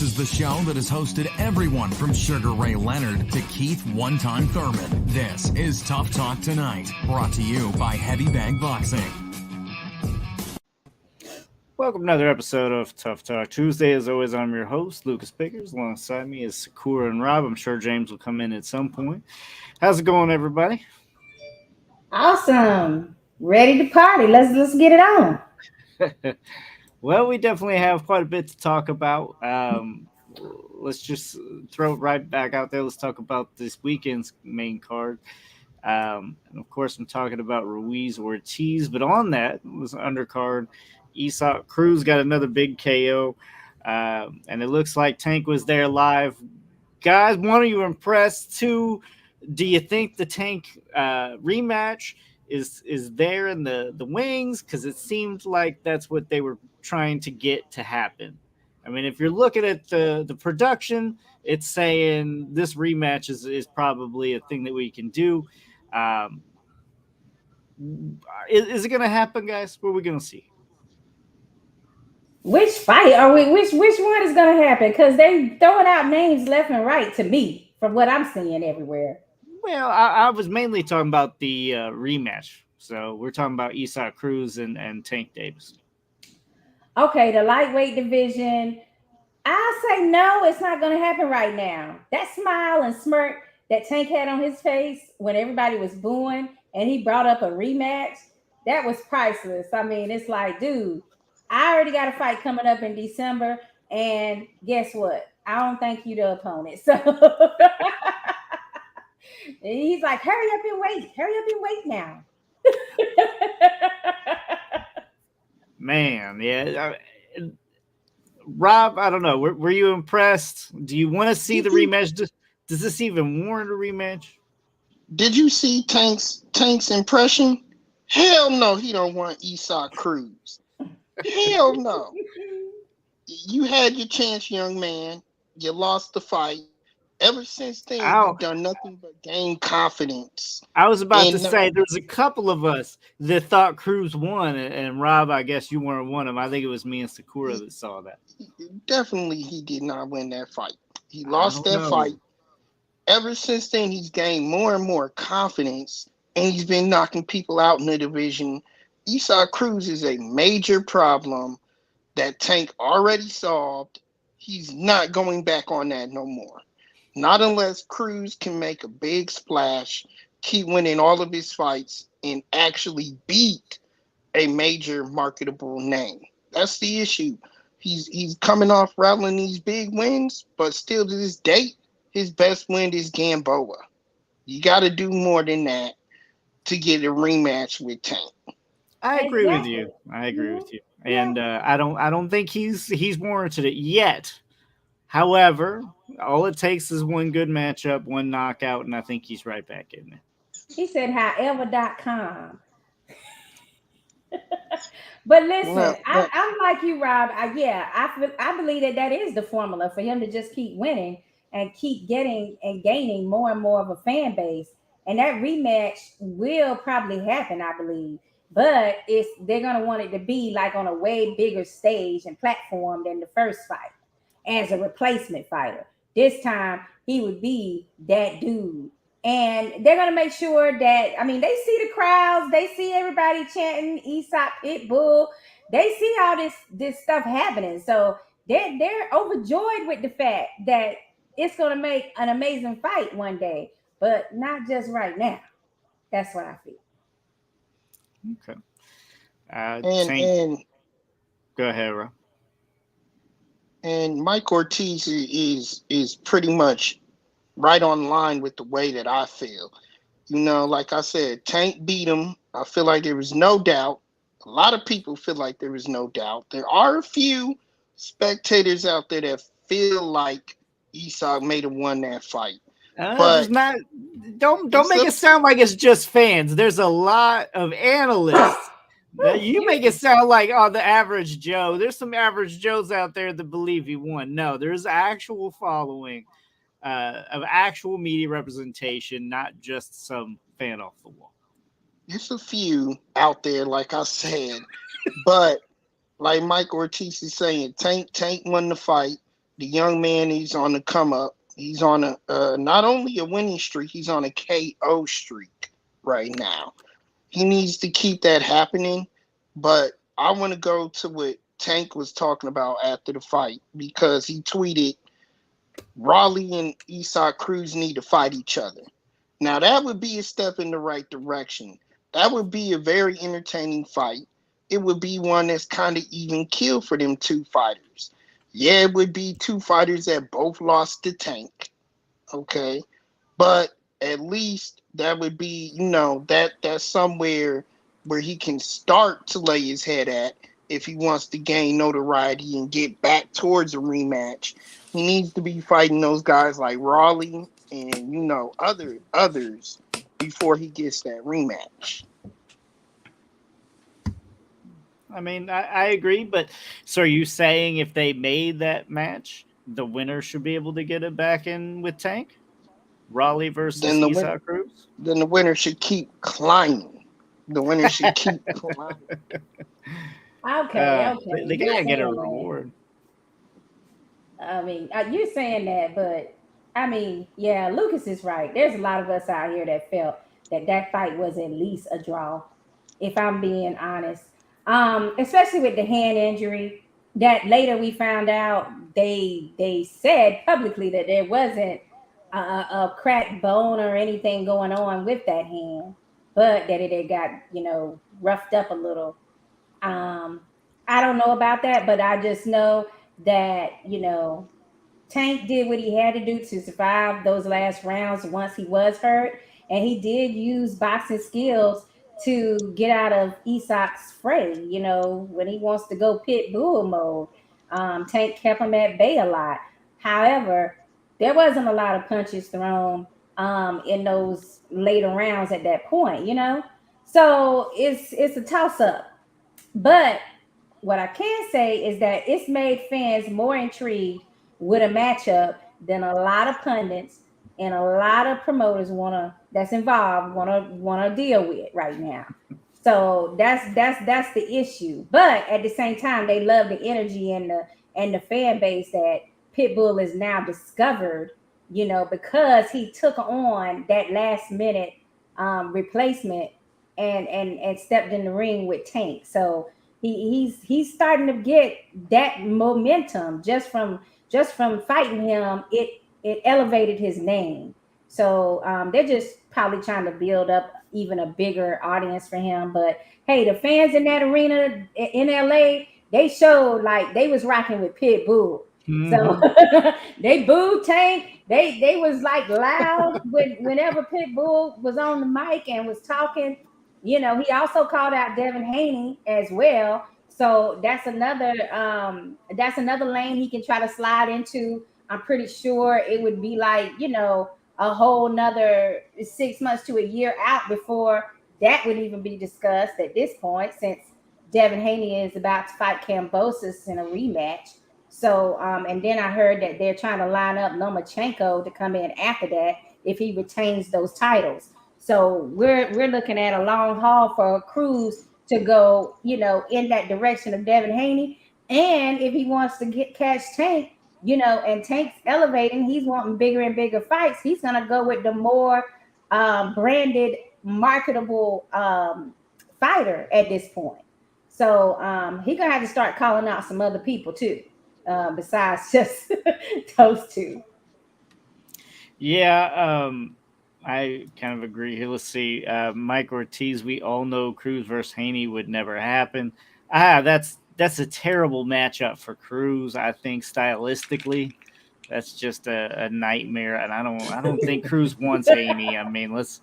This is the show that has hosted everyone from Sugar Ray Leonard to Keith One-Time Thurman. This is Tough Talk Tonight, brought to you by Heavy Bag Boxing. Welcome to another episode of Tough Talk Tuesday. As always, I'm your host, Lucas Pickers. Alongside me is Sakura and Rob. I'm sure James will come in at some point. How's it going, everybody? Awesome. Ready to party. Let's get it on. Well, we definitely have quite a bit to talk about. Let's just throw it right back out there. Let's talk about this weekend's main card. And of course, I'm talking about Ruiz Ortiz. But on that was undercard. Cruz got another big KO. And it looks like Tank was there live. Guys, one, are you impressed? Two, do you think the Tank rematch is there in the wings? Because it seemed like that's what they were trying to get to happen. I mean, if you're looking at the production, it's saying this rematch is probably a thing that we can do. Is it going to happen, guys? What are we going to see? Which fight are we? Which one is going to happen? Because they throwing out names left and right to me from what I'm seeing everywhere. Well, I was mainly talking about the rematch. So we're talking about Cruz and Tank Davis. Okay, the lightweight division. I say no, it's not going to happen right now. That smile and smirk that Tank had on his face when everybody was booing and he brought up a rematch, that was priceless. I mean, it's like, dude, I already got a fight coming up in December, and guess what? I don't think you the opponent. So he's like, hurry up and wait now. Man, yeah. Rob, I don't know. Were you impressed? Do you want to see the rematch? Does this even warrant a rematch? Did you see Tank's impression? Hell no, he don't want Cruz. Hell no. You had your chance, young man. You lost the fight. Ever since then, you've done nothing but gain confidence. I was about to say there's a couple of us that thought Cruz won, and Rob, I guess you weren't one of them. I think it was me and Sakura that saw that. Definitely, he did not win that fight. He lost that fight. Ever since then, he's gained more and more confidence, and he's been knocking people out in the division. Cruz is a major problem that Tank already solved. He's not going back on that no more. Not unless Cruz can make a big splash, keep winning all of his fights, and actually beat a major marketable name. That's the issue. He's coming off rattling these big wins, but still to this date, his best win is Gamboa. You got to do more than that to get a rematch with Tank. I agree with you. And I don't think he's warranted it yet. However, all it takes is one good matchup, one knockout, and I think he's right back in there. He said, however.com. But listen, I'm like you, Rob. I believe that is the formula for him to just keep winning and keep getting and gaining more and more of a fan base. And that rematch will probably happen, I believe. But they're going to want it to be like on a way bigger stage and platform than the first fight as a replacement fighter. This time, he would be that dude. And they're going to make sure that, I mean, they see the crowds. They see everybody chanting Aesop Pitbull. They see all this stuff happening. So they're overjoyed with the fact that it's going to make an amazing fight one day, but not just right now. That's what I feel. Okay. And go ahead, Rob. And Mike Ortiz is pretty much right on line with the way that I feel. You know, like I said, Tank beat him. I feel like there was no doubt. A lot of people feel like there was no doubt. There are a few spectators out there that feel like Esau may have won that fight. But don't make it sound like it's just fans. There's a lot of analysts. You make it sound like the average Joe. There's some average Joes out there that believe he won. No, there's actual following of actual media representation, not just some fan off the wall. There's a few out there, like I said, but like Mike Ortiz is saying, Tank won the fight. The young man, he's on the come up. He's on a not only a winning streak, he's on a KO streak right now. He needs to keep that happening. But I want to go to what Tank was talking about after the fight, because he tweeted Raleigh and Isaac Cruz need to fight each other. Now that would be a step in the right direction. That would be a very entertaining fight. It would be one that's kind of even kill for them two fighters. Yeah, it would be two fighters that both lost to Tank. Okay. But at least that would be, that's somewhere where he can start to lay his head at if he wants to gain notoriety and get back towards a rematch. He needs to be fighting those guys like Raleigh and, others before he gets that rematch. I mean, I agree, but so are you saying if they made that match, the winner should be able to get it back in with Tank? Raleigh versus Isaac Cruz? Then the winner should keep climbing. The winner should keep climbing. Okay. They gotta get a reward. I mean, you're saying that, but I mean, yeah, Lucas is right. There's a lot of us out here that felt that fight was at least a draw, if I'm being honest. Especially with the hand injury that later we found out they said publicly that there wasn't a cracked bone or anything going on with that hand, but that it had got, roughed up a little. I don't know about that, but I just know that, Tank did what he had to do to survive those last rounds once he was hurt. And he did use boxing skills to get out of Isaac's fray, when he wants to go pit bull mode. Tank kept him at bay a lot. However, there wasn't a lot of punches thrown in those later rounds at that point, So it's a toss-up. But what I can say is that it's made fans more intrigued with a matchup than a lot of pundits and a lot of promoters that's involved wanna deal with right now. So that's the issue. But at the same time, they love the energy and the fan base that Pitbull is now discovered, because he took on that last minute replacement and stepped in the ring with Tank. So he's starting to get that momentum just from fighting him. It elevated his name. So they're just probably trying to build up even a bigger audience for him. But hey, the fans in that arena in LA, they showed like they was rocking with Pitbull. Mm-hmm. So they booed Tank. They was like loud whenever Pitbull was on the mic and was talking. He also called out Devin Haney as well. So that's another lane he can try to slide into. I'm pretty sure it would be like, a whole nother 6 months to a year out before that would even be discussed at this point, since Devin Haney is about to fight Kambosos in a rematch. So, and then I heard that they're trying to line up Lomachenko to come in after that if he retains those titles. So we're looking at a long haul for Cruz to go, in that direction of Devin Haney. And if he wants to catch Tank, and Tank's elevating, he's wanting bigger and bigger fights. He's going to go with the more branded, marketable fighter at this point. So he's going to have to start calling out some other people too, besides just those two. Yeah, I kind of agree here. Let's see. Mike Ortiz, we all know Cruz versus Haney would never happen. That's a terrible matchup for Cruz. I think stylistically, that's just a nightmare, and I don't think Cruz wants Haney. I mean, let's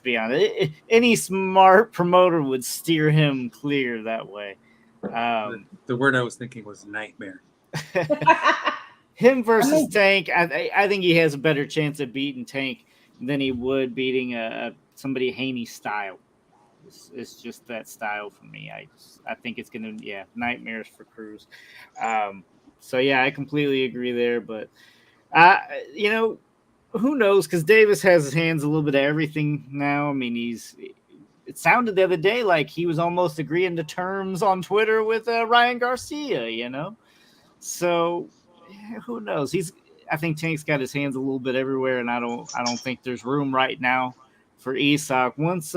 be honest. Any smart promoter would steer him clear that way. The word I was thinking was nightmare. Him versus Tank, I think he has a better chance of beating Tank than he would beating somebody Haney style. It's just that style for me. I think it's gonna nightmares for Cruz. So yeah, I completely agree there. But who knows? Because Davis has his hands a little bit of everything now. I mean, it sounded the other day like he was almost agreeing to terms on Twitter with Ryan Garcia. So who knows? I think Tank's got his hands a little bit everywhere, and I don't think there's room right now for Isak. Once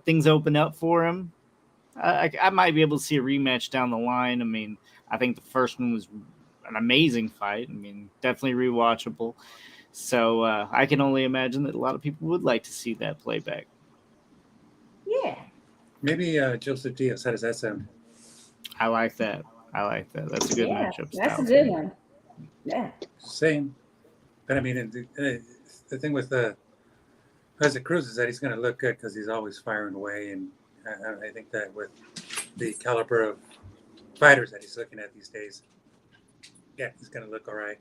things open up for him, I might be able to see a rematch down the line. I mean, I think the first one was an amazing fight. I mean, definitely rewatchable. So I can only imagine that a lot of people would like to see that playback. Yeah. Maybe Joseph Diaz. How does that sound? I like that. That's a good matchup. That's a good one. Yeah. Same. But I mean, the thing with Isaac Cruz is that he's going to look good because he's always firing away. And I think that with the caliber of fighters that he's looking at these days, yeah, he's going to look all right.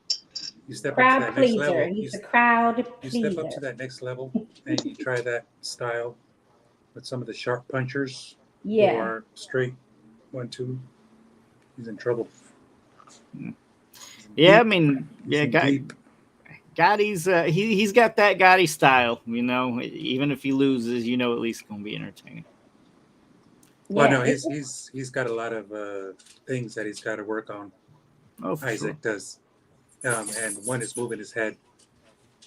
You step crowd up to that pleaser. next level. He's a crowd pleaser. You step up to that next level and you try that style with some of the sharp punchers or straight 1-2. He's in trouble. Yeah, I mean, Gotti's he's got that Gotti style, you know. Even if he loses, you know, at least it's gonna be entertaining. Well, no, he's got a lot of things that he's got to work on. Oh, Isaac does, and one is moving his head.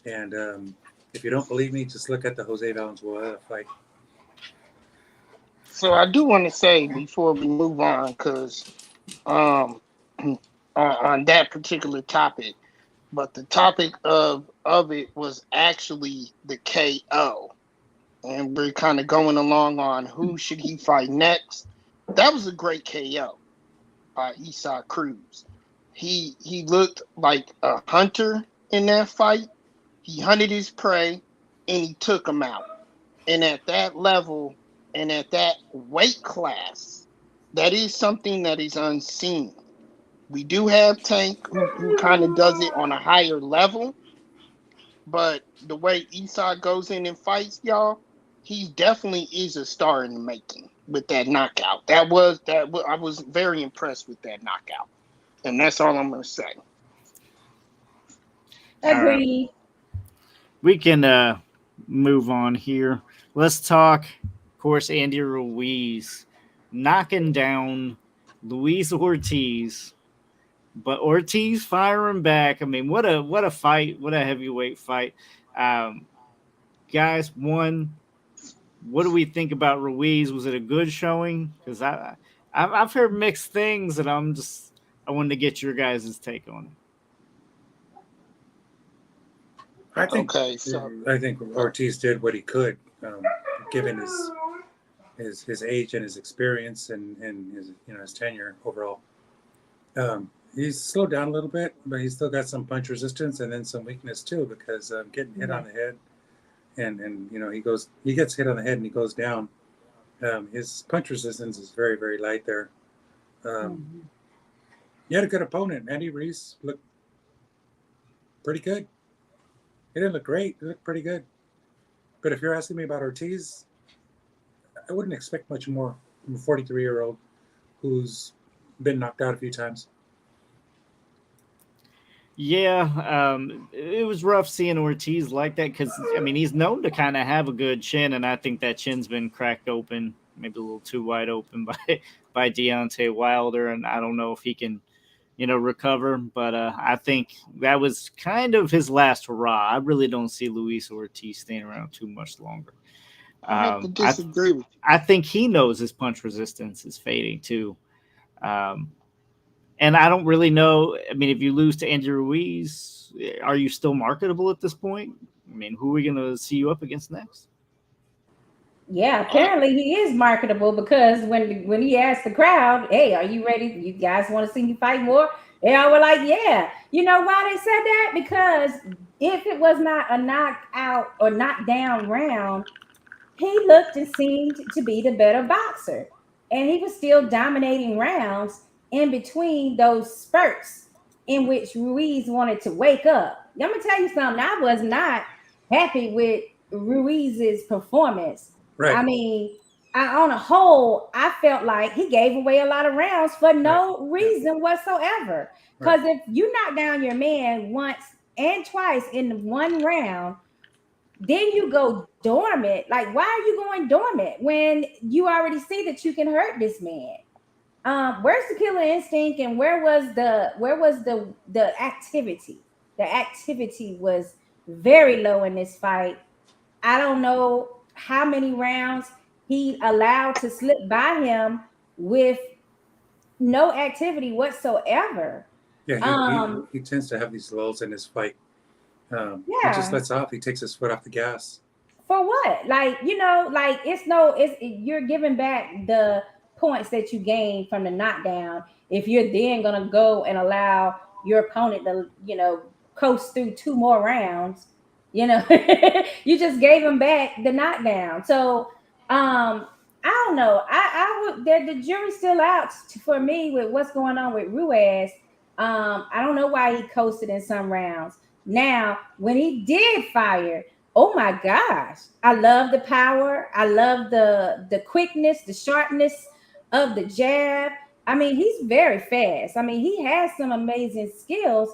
And if you don't believe me, just look at the Jose Valenzuela fight. So I do want to say before we move on, because on that particular topic, but the topic of it was actually the KO, and we're kind of going along on who should he fight next. That was a great KO by Isak Cruz. He looked like a hunter in that fight. He hunted his prey and he took him out. And at that level and at that weight class, that is something that is unseen. We do have Tank who kind of does it on a higher level, but the way Isak goes in and fights, y'all, he definitely is a star in the making with that knockout. I was very impressed with that knockout, and that's all I'm going to say. Agreed. We can move on here. Let's talk, of course, Andy Ruiz knocking down Luis Ortiz. But Ortiz firing back. I mean, what a fight! What a heavyweight fight, guys. One, what do we think about Ruiz? Was it a good showing? Because I've heard mixed things, and I wanted to get your guys' take on it. I think Ortiz did what he could, given his age and his experience and his his tenure overall. He's slowed down a little bit, but he's still got some punch resistance and then some weakness too, because getting hit on the head, and he gets hit on the head and he goes down. His punch resistance is very, very light there. He had a good opponent. Andy Ruiz looked pretty good. He didn't look great. He looked pretty good. But if you're asking me about Ortiz, I wouldn't expect much more from a 43-year-old who's been knocked out a few times. Yeah, it was rough seeing Ortiz like that because, I mean, he's known to kind of have a good chin, and I think that chin's been cracked open, maybe a little too wide open by Deontay Wilder, and I don't know if he can, recover, but I think that was kind of his last hurrah. I really don't see Luis Ortiz staying around too much longer. I have to disagree with you. I think he knows his punch resistance is fading too. And I don't really know. I mean, if you lose to Andy Ruiz, are you still marketable at this point? I mean, who are we going to see you up against next? Yeah, apparently he is marketable because when he asked the crowd, "Hey, are you ready? You guys want to see me fight more?" They all were like, "Yeah." You know why they said that? Because if it was not a knockout or knockdown round, he looked and seemed to be the better boxer, and he was still dominating rounds in between those spurts in which Ruiz wanted to wake up. I'm gonna tell you something. I was not happy with Ruiz's performance. Right. I mean, on a whole, I felt like he gave away a lot of rounds for no reason whatsoever. Because if you knock down your man once and twice in one round, then you go dormant. Like, why are you going dormant when you already see that you can hurt this man? where's the killer instinct and where was the activity? The activity was very low in this fight. I don't know how many rounds he allowed to slip by him with no activity whatsoever. Yeah, he tends to have these lulls in his fight. He just Yeah. lets off. He takes his foot off the gas. For what? Like, like you're giving back the points that you gained from the knockdown if you're then gonna go and allow your opponent to, coast through two more rounds. You just gave him back the knockdown. So I don't know. I would the jury's still out for me with what's going on with Ruiz. I don't know why he coasted in some rounds. Now, when he did fire, oh my gosh, I love the power. I love the quickness, the sharpness of the jab. I mean, he's very fast. I mean, he has some amazing skills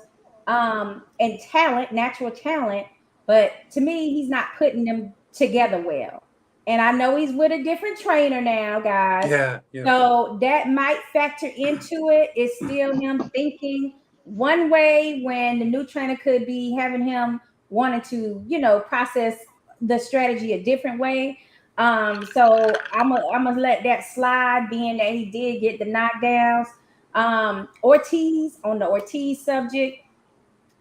and talent, natural talent, but to me, he's not putting them together well. And I know he's with a different trainer now, guys. Yeah. So that might factor into it. It's still him thinking one way when the new trainer could be having him wanting to, process the strategy a different way. So I'm gonna let that slide, being that he did get the knockdowns. Ortiz, on the Ortiz subject,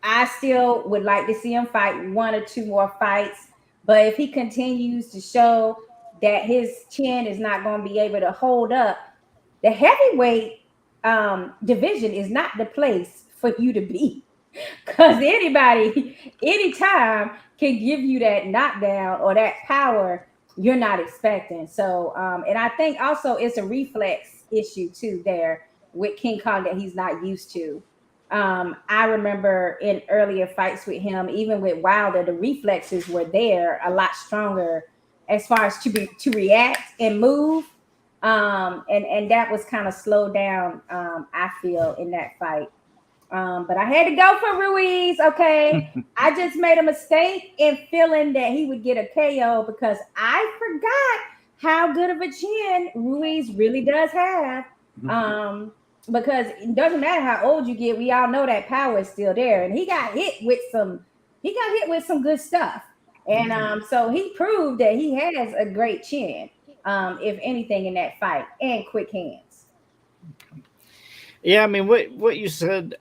I still would like to see him fight one or two more fights. But if he continues to show that his chin is not going to be able to hold up, the heavyweight division is not the place for you to be. Because anybody, anytime, can give you that knockdown or that power you're not expecting. So, and I think also it's a reflex issue too there with King Kong that he's not used to. I remember in earlier fights with him, even with Wilder, the reflexes were there a lot stronger as far as to react and move. And that was kind of slowed down, I feel, in that fight. But I had to go for Ruiz. Okay. I just made a mistake in feeling that he would get a KO because I forgot how good of a chin Ruiz really does have. Because it doesn't matter how old you get, we all know that power is still there. And he got hit with some good stuff. And so he proved that he has a great chin, if anything, in that fight, and quick hands. Yeah, I mean, what you said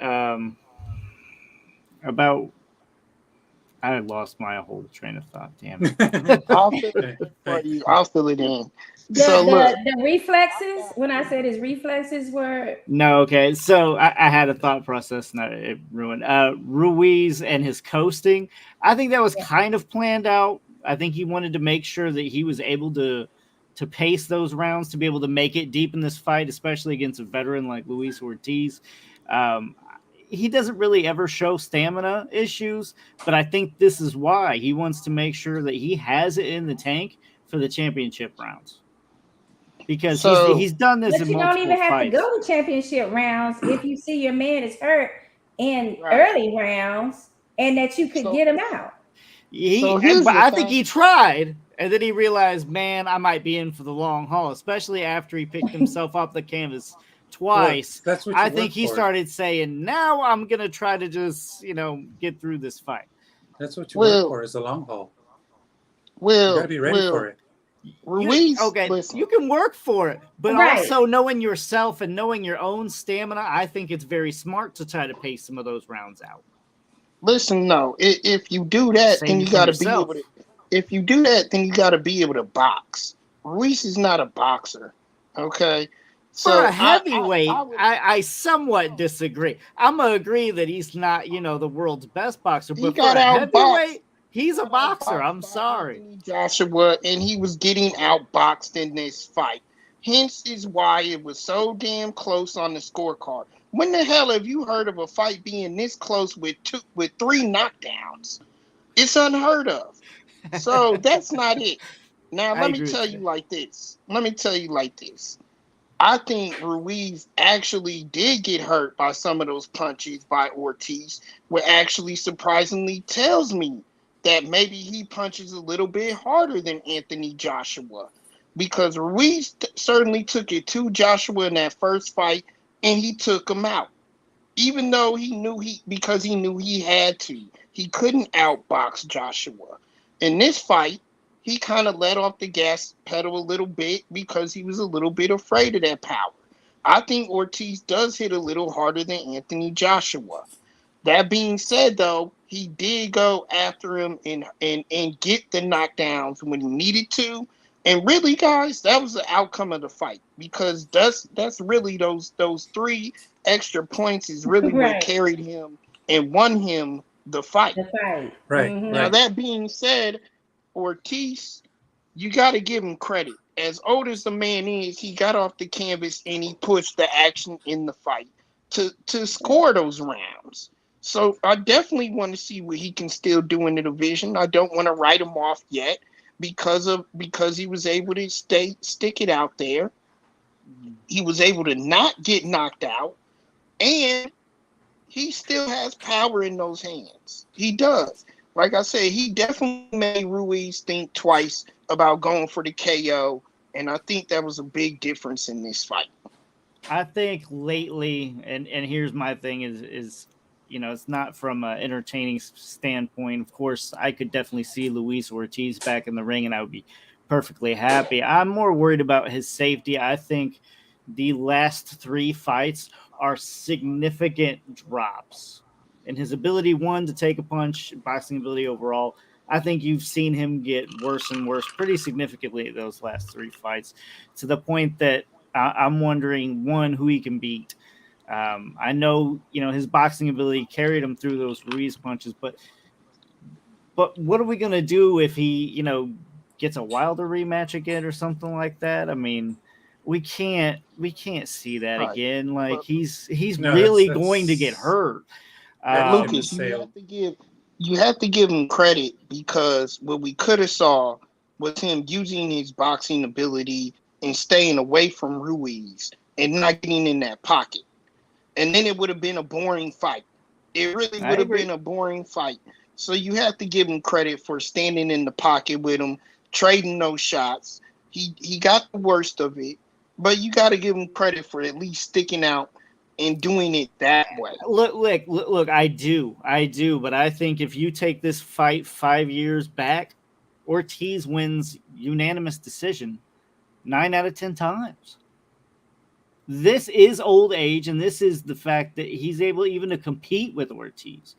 about, I lost my whole train of thought. Damn it. I'll fill it in for you. I'll fill it in. The reflexes, when I said his reflexes were... No, okay. So I had a thought process and it ruined. Ruiz and his coasting, I think that was kind of planned out. I think he wanted to make sure that he was able to pace those rounds to be able to make it deep in this fight, especially against a veteran like Luis Ortiz. He doesn't really ever show stamina issues, but I think this is why he wants to make sure that he has it in the tank for the championship rounds. Because he's done this in multiple fights. But you don't even have to go to championship rounds if you see your man is hurt in early rounds and that you could get him out. I think he tried, and then he realized, man, I might be in for the long haul, especially after he picked himself off the canvas twice. Well, that's what I think he started saying, now I'm going to try to just, get through this fight. That's what you work for, is the long haul. You got to be ready for it. Ruiz, you can work for it, but also knowing yourself and knowing your own stamina, I think it's very smart to try to pace some of those rounds out. Listen, no, if you do that, then you got to be able to. If you do that, then you got to be able to box. Ruiz is not a boxer, okay? So for a heavyweight, I somewhat disagree. I'm gonna agree that he's not, the world's best boxer, but for a heavyweight, he's a boxer. I'm sorry. Joshua, and he was getting outboxed in this fight. Hence is why it was so damn close on the scorecard. When the hell have you heard of a fight being this close with 3 knockdowns? It's unheard of. So that's not it. Now, let me tell you like this. I think Ruiz actually did get hurt by some of those punches by Ortiz, which actually surprisingly tells me that maybe he punches a little bit harder than Anthony Joshua. because Ruiz certainly took it to Joshua in that first fight, and he took him out. Even though because he knew he had to. He couldn't outbox Joshua. In this fight, he kind of let off the gas pedal a little bit because he was a little bit afraid of that power. I think Ortiz does hit a little harder than Anthony Joshua. That being said, though, he did go after him and get the knockdowns when he needed to. And really, guys, that was the outcome of the fight, because that's really those 3 extra points is really what carried him and won him the fight. Right. Mm-hmm. Now, that being said, Ortiz, you got to give him credit. As old as the man is, he got off the canvas and he pushed the action in the fight to score those rounds. So I definitely want to see what he can still do in the division. I don't want to write him off yet because he was able to stick it out there. He was able to not get knocked out, and he still has power in those hands. He does. Like I said, he definitely made Ruiz think twice about going for the KO, and I think that was a big difference in this fight. I think lately, and here's my thing is it's not from an entertaining standpoint. Of course, I could definitely see Luis Ortiz back in the ring, and I would be perfectly happy. I'm more worried about his safety. I think the last 3 fights are significant drops in his ability, one, to take a punch, boxing ability overall. I think you've seen him get worse and worse pretty significantly those last 3 fights, to the point that I'm wondering, one, who he can beat. I know, his boxing ability carried him through those Ruiz punches, but what are we going to do if he, gets a Wilder rematch again or something like that? I mean, we can't see that again. Like, he's really going to get hurt. Lucas, you have to give him credit, because what we could have saw was him using his boxing ability and staying away from Ruiz and not getting in that pocket. And then it would have been a boring fight. It really would have been a boring fight. So you have to give him credit for standing in the pocket with him, trading those shots. He got the worst of it, but you got to give him credit for at least sticking out and doing it that way. Look, I do. But I think if you take this fight 5 years back, Ortiz wins unanimous decision 9 out of 10 times. This is old age, and this is the fact that he's able even to compete with Ortiz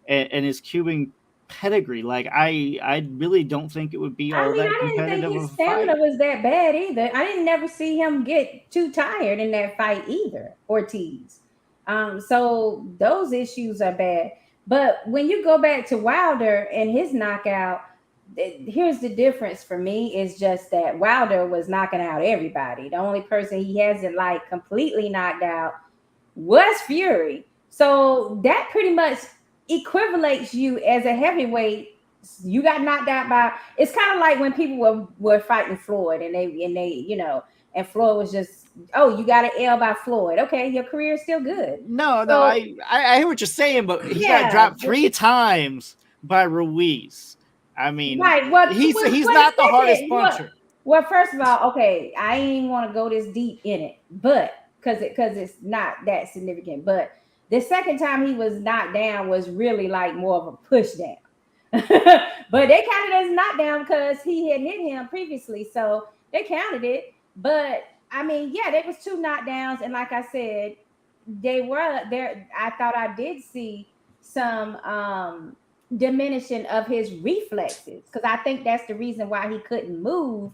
and his Cuban pedigree. Like, I really don't think it would be all that competitive. I didn't think his stamina was that bad either. I didn't never see him get too tired in that fight either, Ortiz. So those issues are bad. But when you go back to Wilder and his knockout, here's the difference for me, is just that Wilder was knocking out everybody. The only person he hasn't like completely knocked out was Fury. So that pretty much equivalates you as a heavyweight. You got knocked out by, it's kind of like when people were fighting Floyd and they and Floyd was just, oh, you got an L by Floyd. Okay, your career is still good. No, I hear what you're saying, but he got dropped 3 times by Ruiz. I mean, right. Well, he's not the hardest puncher. Well, first of all, okay, I ain't want to go this deep in it, but because it's not that significant. But the second time he was knocked down was really like more of a push down. But they counted as knockdown because he had hit him previously, so they counted it. But I mean, yeah, there was 2 knockdowns, and like I said, they were there. I thought I did see some diminishing of his reflexes, because I think that's the reason why he couldn't move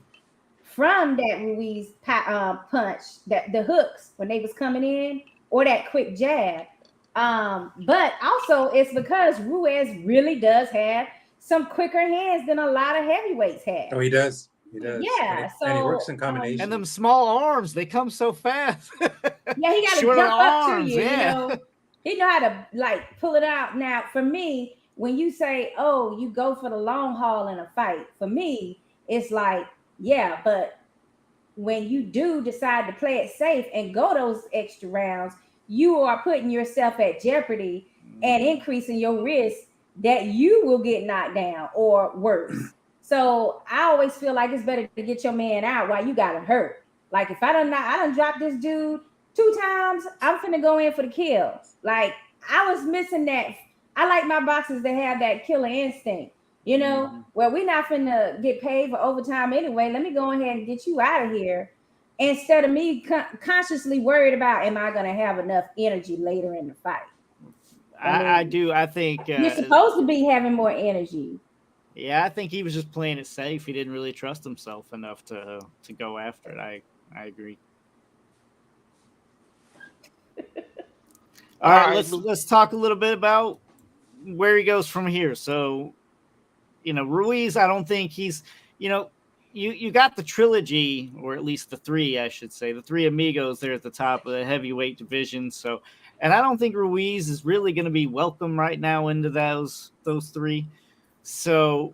from that Ruiz punch, that the hooks when they was coming in, or that quick jab. But also it's because Ruiz really does have some quicker hands than a lot of heavyweights have. Oh, he does. Yeah, and he works in combination. And them small arms, they come so fast. Yeah, he got to jump up to you. Yeah. He know how to like pull it out. Now, for me, when you say, oh, you go for the long haul in a fight, for me, it's like, yeah, but when you do decide to play it safe and go those extra rounds, you are putting yourself at jeopardy and increasing your risk that you will get knocked down or worse. So I always feel like it's better to get your man out while you got him hurt. Like if I done dropped this dude 2 times, I'm finna go in for the kill. Like I was missing that. I like my boxers to have that killer instinct, where we not finna get paid for overtime anyway. Let me go ahead and get you out of here instead of me consciously worried about, am I gonna have enough energy later in the fight? I do. I think you're supposed to be having more energy. Yeah, I think he was just playing it safe. He didn't really trust himself enough to go after it. I agree. All right, let's talk a little bit about where he goes from here. So, Ruiz, I don't think he's, you got the trilogy, or at least the three, I should say, the three amigos there at the top of the heavyweight division. So, and I don't think Ruiz is really going to be welcome right now into those three. So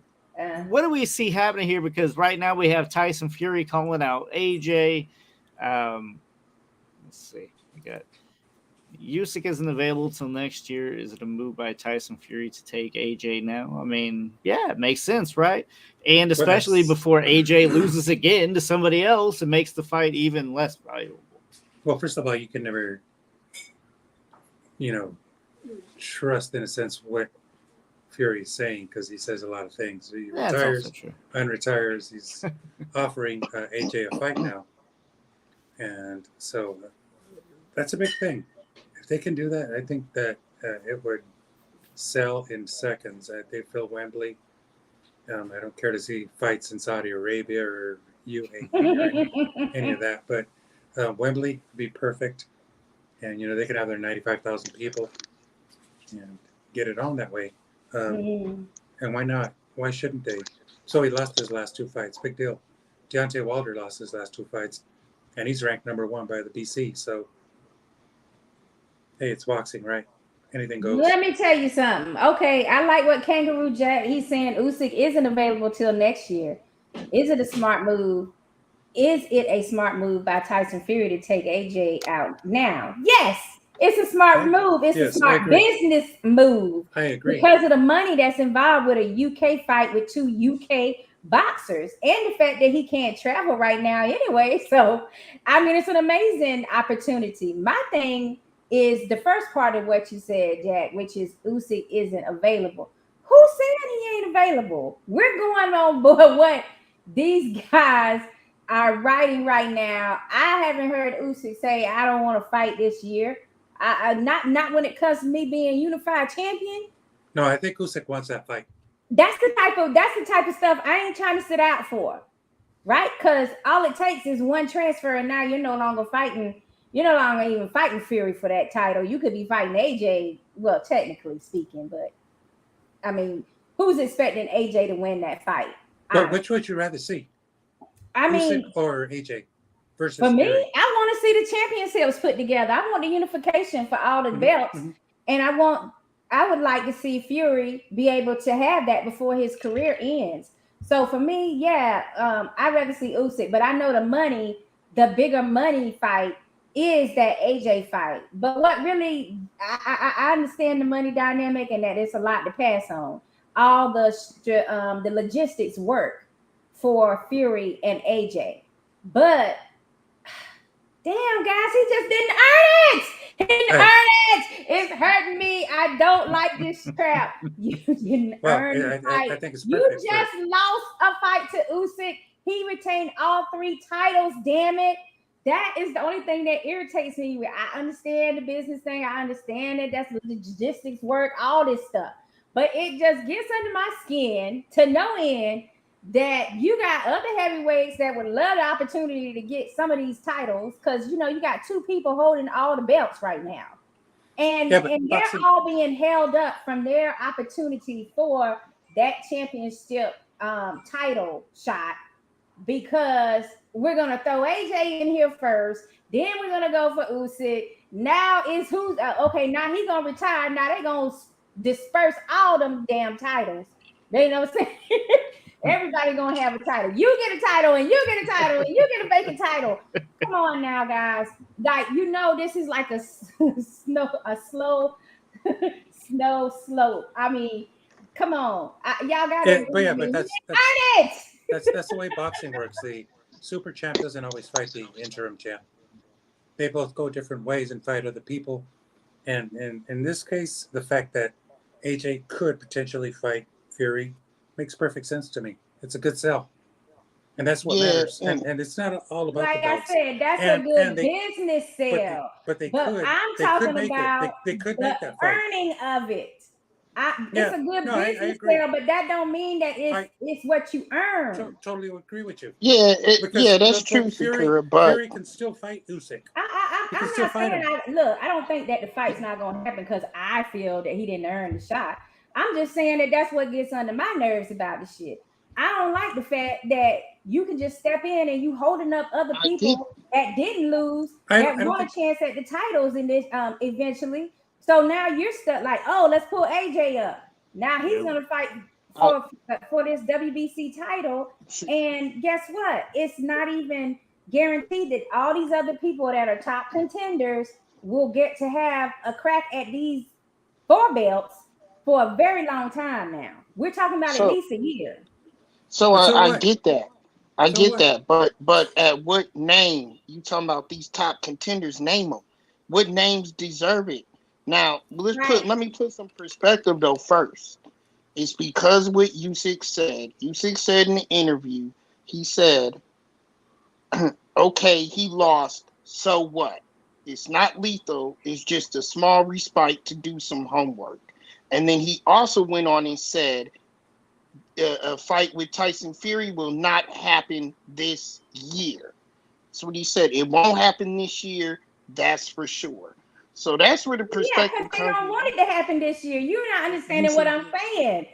what do we see happening here? Because right now we have Tyson Fury calling out AJ. Let's see. We got Usyk isn't available till next year. Is it a move by Tyson Fury to take AJ now? I mean, yeah, it makes sense, right? And especially before AJ loses again to somebody else, it makes the fight even less valuable. Well, first of all, you can never, trust in a sense what Fury's saying, because he says a lot of things. He retires, unretires. He's offering AJ a fight now, and so that's a big thing. If they can do that, I think that it would sell in seconds. They fill Wembley. I don't care to see fights in Saudi Arabia or UAE or any of that, but Wembley would be perfect, and they could have their 95,000 people and get it on that way. And why not? Why shouldn't they? So he lost his last 2 fights. Big deal. Deontay Wilder lost his last 2 fights, and he's ranked number 1 by the BC. So, hey, it's boxing, right? Anything goes. Let me tell you something. Okay, I like what Kangaroo Jack, he's saying Usyk isn't available till next year. Is it a smart move? Is it a smart move by Tyson Fury to take AJ out now? Yes. It's a smart move. It's a smart business move. I agree. Because of the money that's involved with a UK fight with 2 UK boxers and the fact that he can't travel right now anyway. So, I mean, it's an amazing opportunity. My thing is the first part of what you said, Jack, which is Usyk isn't available. Who said he ain't available? We're going on board what these guys are writing right now. I haven't heard Usyk say, I don't want to fight this year. Not when it comes to me being unified champion. No, I think Usyk wants that fight. That's the type of stuff I ain't trying to sit out for, right? Because all it takes is one transfer, and now you're no longer fighting. You're no longer even fighting Fury for that title. You could be fighting AJ. Well, technically speaking, but I mean, who's expecting AJ to win that fight? But which would you rather see? Usyk or AJ? Versus for me, Fury? I want to see the championships put together. I want the unification for all the belts, and I would like to see Fury be able to have that before his career ends. So for me, yeah, I'd rather see Usyk, but I know the bigger money fight is that AJ fight. But what really, I understand the money dynamic and that it's a lot to pass on. All the logistics work for Fury and AJ, but damn, guys, he just didn't earn it. He didn't earn it. It's hurting me. I don't like this crap. You didn't earn the fight. I think it's perfect. You just lost a fight to Usyk. He retained all 3 titles. Damn it. That is the only thing that irritates me. I understand the business thing. I understand it. That's the logistics work, all this stuff. But it just gets under my skin to no end that you got other heavyweights that would love the opportunity to get some of these titles, because you got 2 people holding all the belts right now, and they're all being held up from their opportunity for that championship title shot, because we're gonna throw AJ in here first, then we're gonna go for Usyk. Now is who's okay? Now he's gonna retire. Now they gonna disperse all them damn titles. They know what I'm saying. Everybody gonna have a title. You get a title, and you get a title, and you get a vacant title. Come on now, guys. Like, this is like a slow snow slope. I mean, Come on, y'all got to. But that's the way boxing works. The super champ doesn't always fight the interim champ. They both go different ways and fight other people. And in this case, the fact that AJ could potentially fight Fury makes perfect sense to me. It's a good sell. And that's what matters. And it's not all about like the belts. I said, that's a good business sale. But I'm talking about they could the make that fight. earning of it. It's a good business sale, but that don't mean that it's what you earn. Totally agree with you. Yeah, that's true, Sakura. But Fury can still fight Usyk. I'm not saying. I don't think that the fight's not going to happen because I feel that he didn't earn the shot. I'm just saying that that's what gets under my nerves about the shit. I don't like the fact that you can just step in and you holding up other people that didn't lose, that want a chance at the titles in this eventually. So now you're stuck like, oh, let's pull AJ up. Now he's gonna fight for this WBC title. And guess what? It's not even guaranteed that all these other people that are top contenders will get to have a crack at these 4 belts for a very long time now. We're talking about at least a year. So I get that. I get that. But at what name? You talking about these top contenders, name them. What names deserve it? Now, let me put some perspective though first. It's because what Usyk said. Usyk said in the interview, he said, okay, he lost, so what? It's not lethal, it's just a small respite to do some homework. And then he also went on and said, a fight with Tyson Fury will not happen this year. That's what he said. It won't happen this year, that's for sure. So that's where the perspective comes. They don't want it to happen this year. You're not understanding what I'm saying.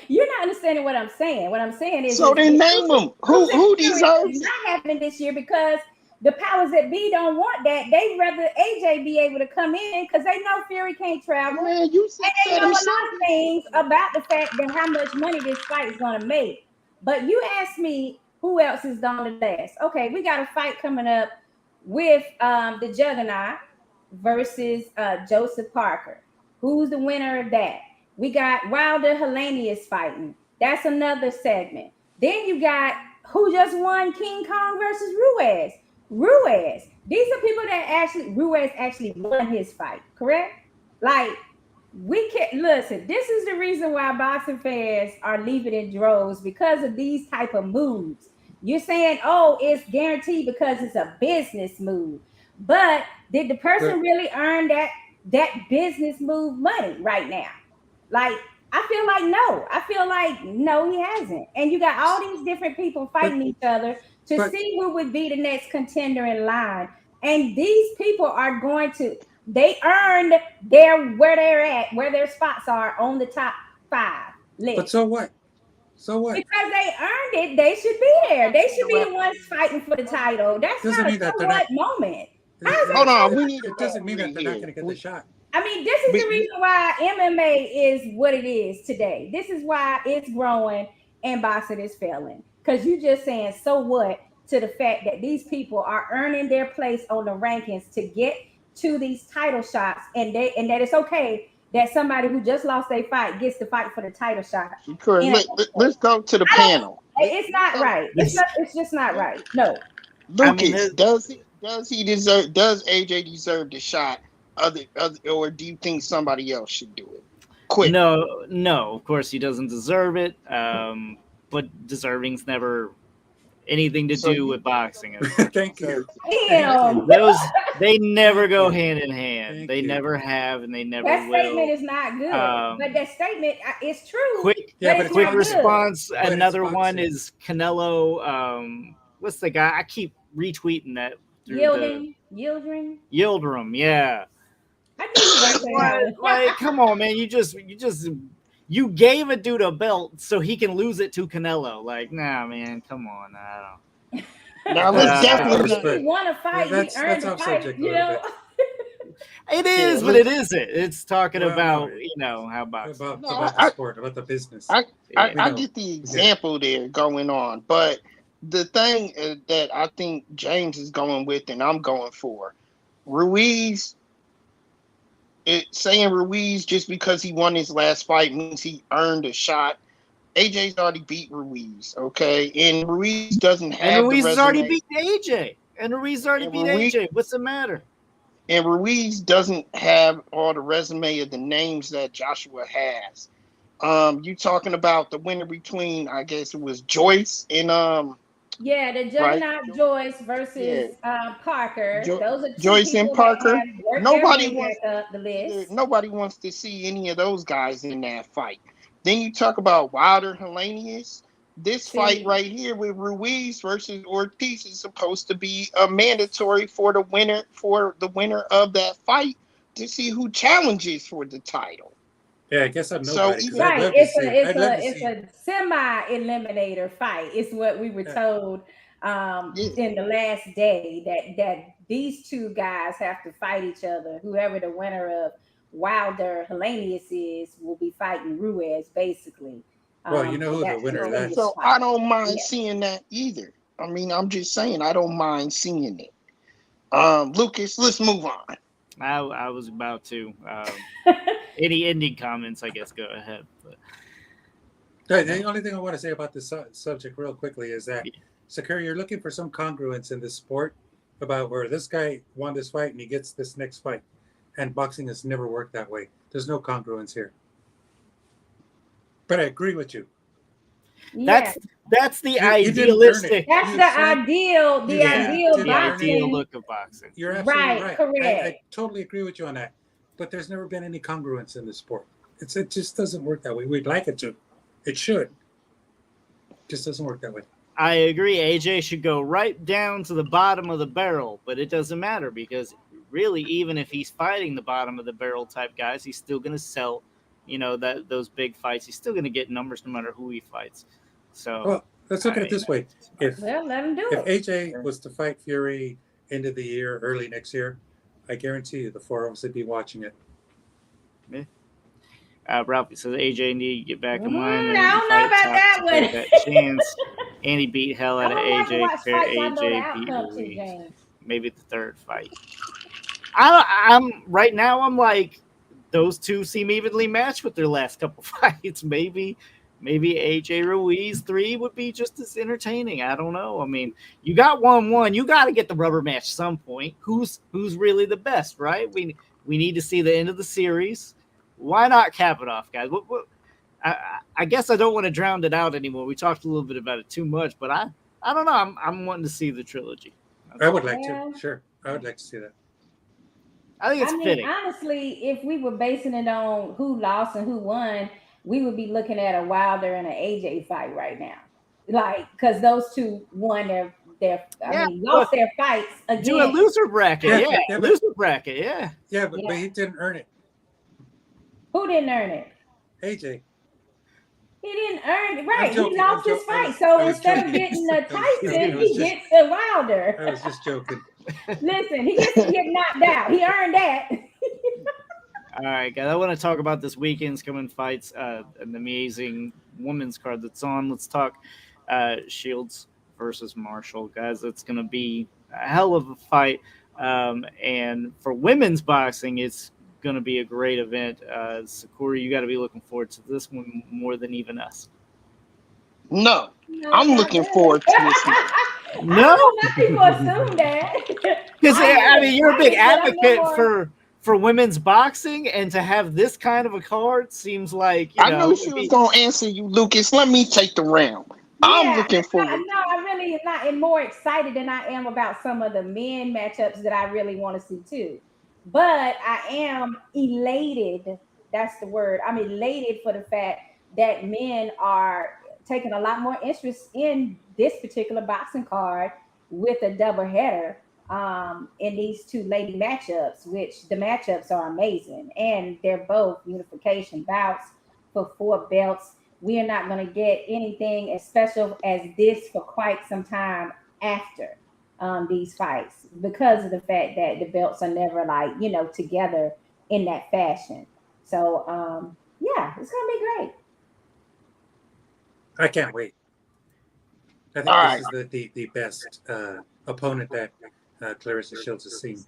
You're not understanding what I'm saying. What I'm saying is, so then name them. Who deserves it? Not happening this year because the powers that be don't want that. They'd rather AJ be able to come in because they know Fury can't travel. Man, and they know a lot of things about the fact that how much money this fight is going to make. But you asked me who else is on the list. Okay, we got a fight coming up with the Juggernaut versus Joseph Parker. Who's the winner of that? We got Wilder Helenius fighting. That's another segment. Then you got who just won King Kong versus Ruiz. These are people that Ruiz actually won his fight, correct? Like, we can't listen. This is the reason why boxing fans are leaving in droves because of these type of moves. You're saying, oh, it's guaranteed because it's a business move. But did the person really earn that business move money right now? Like, I feel like no, he hasn't. And you got all these different people fighting each other to see who would be the next contender in line. And these people are they earned where they're at, where their spots are on the top 5 list. But so what? Because they earned it, they should be there. They should be the ones fighting for the title. That's not a so what moment. Hold on, it doesn't mean that they're not going to get the shot. I mean, this is the reason why MMA is what it is today. This is why it's growing and boxing is failing. Because you're just saying, so what, to the fact that these people are earning their place on the rankings to get to these title shots, and that it's okay that somebody who just lost their fight gets to fight for the title shot. Let's go to the panel. It's not right. It's just not right. No. Lucas, does AJ deserve the shot? Or do you think somebody else should do it? Quick. No, of course he doesn't deserve it. But deserving's never anything to do with boxing. Thank you. They never go hand in hand. They never have, and they never will. That statement is not good. But that statement is true. Quick response. Another one is Canelo. What's the guy? I keep retweeting that. Yildirim. Yeah. Like, come on, man! You gave a dude a belt so he can lose it to Canelo. Like, nah, man, come on. I don't. Now let's definitely he won a fight. He earned the fight. You know. It is, but it isn't. It's talking about how boxing about the sport, about the business. I get the example there going on, but the thing that I think James is going with, and I'm going for, Ruiz saying Ruiz just because he won his last fight means he earned a shot. AJ's already beat Ruiz, okay? And Ruiz doesn't have and Ruiz the has already resume. beat AJ. And Ruiz already beat Ruiz, AJ. What's the matter? And Ruiz doesn't have all the resume of the names that Joshua has. You talking about the winner between, I guess it was Joyce and the right? Juggernaut Joyce versus Parker. Those are two Joyce and people that Parker. have worked their Nobody way wants back up the list. nobody wants to see any of those guys in that fight. Then you talk about Wilder Helenius. This fight right here with Ruiz versus Ortiz is supposed to be a mandatory for the winner of that fight to see who challenges for the title. Yeah, I guess I'm So nobody. even Right, it's see. a semi-eliminator fight. It's what we were told in the last day that these two guys have to fight each other. Whoever the winner of Wilder Helenius is will be fighting Ruiz, basically. Well, you know who the winner of that is. So I don't mind seeing that either. I mean, I'm just saying I don't mind seeing it. Lucas, let's move on. I was about to. Any ending comments, I guess, go ahead. But the only thing I want to say about this subject real quickly is that, Sakura, you're looking for some congruence in this sport about where this guy won this fight and he gets this next fight. And boxing has never worked that way. There's no congruence here. But I agree with you. That's the idealistic. That's the ideal boxing. The ideal look of boxing. You're absolutely right. Correct. I totally agree with you on that. But there's never been any congruence in the sport. It just doesn't work that way. We'd like it to. It should. It just doesn't work that way. I agree. AJ should go right down to the bottom of the barrel, but it doesn't matter because really, even if he's fighting the bottom of the barrel type guys, he's still going to sell, those big fights. He's still going to get numbers no matter who he fights. So, well, let's look at it this way. If let him do if it. AJ was to fight Fury end of the year, early next year, I guarantee you the four of us would be watching it. Ralphie says AJ need to get back in line. I don't know about that one. That chance. And he beat hell out of AJ. AJ beat Ruiz. Maybe the third fight. I'm right now. I'm like those two seem evenly matched with their last couple fights. Maybe AJ Ruiz 3 would be just as entertaining. I don't know. I mean, you got 1-1. You got to get the rubber match some point. Who's really the best, right? We need to see the end of the series. Why not cap it off, guys? I guess I don't want to drown it out anymore. We talked a little bit about it too much, but I don't know. I'm wanting to see the trilogy. I would like to. Sure, I would like to see that. I think it's fitting. Honestly, if we were basing it on who lost and who won, we would be looking at a Wilder and an AJ fight right now. Like, because those two won lost their fights again. Do a loser bracket. Loser bracket. Yeah, but he didn't earn it. Who didn't earn it? AJ. He didn't earn it. Right. He lost his fight. So instead of getting the Tyson, he gets the Wilder. I was just joking. Listen, he gets to get knocked out. He earned that. All right, guys. I want to talk about this weekend's coming fights, an amazing women's card that's on. Let's talk Shields versus Marshall, guys. It's going to be a hell of a fight. And for women's boxing, it's going to be a great event. Sakura, you got to be looking forward to this one more than even us. No, I'm looking forward to this one. No, people assume that. Because I mean, you're a big advocate for women's boxing, and to have this kind of a card seems like I knew she was gonna answer you, Lucas. Let me take the round. I'm looking forward. No, I really am not and more excited than I am about some of the men matchups that I really want to see too. But I am elated. That's the word. I'm elated for the fact that men are taking a lot more interest in this particular boxing card with a double header in these two lady matchups, which the matchups are amazing. And they're both unification bouts for 4 belts. We are not going to get anything as special as this for quite some time after these fights, because of the fact that the belts are never together in that fashion. So it's gonna be great. I can't wait. I think this is the best opponent that Claressa Shields has seen.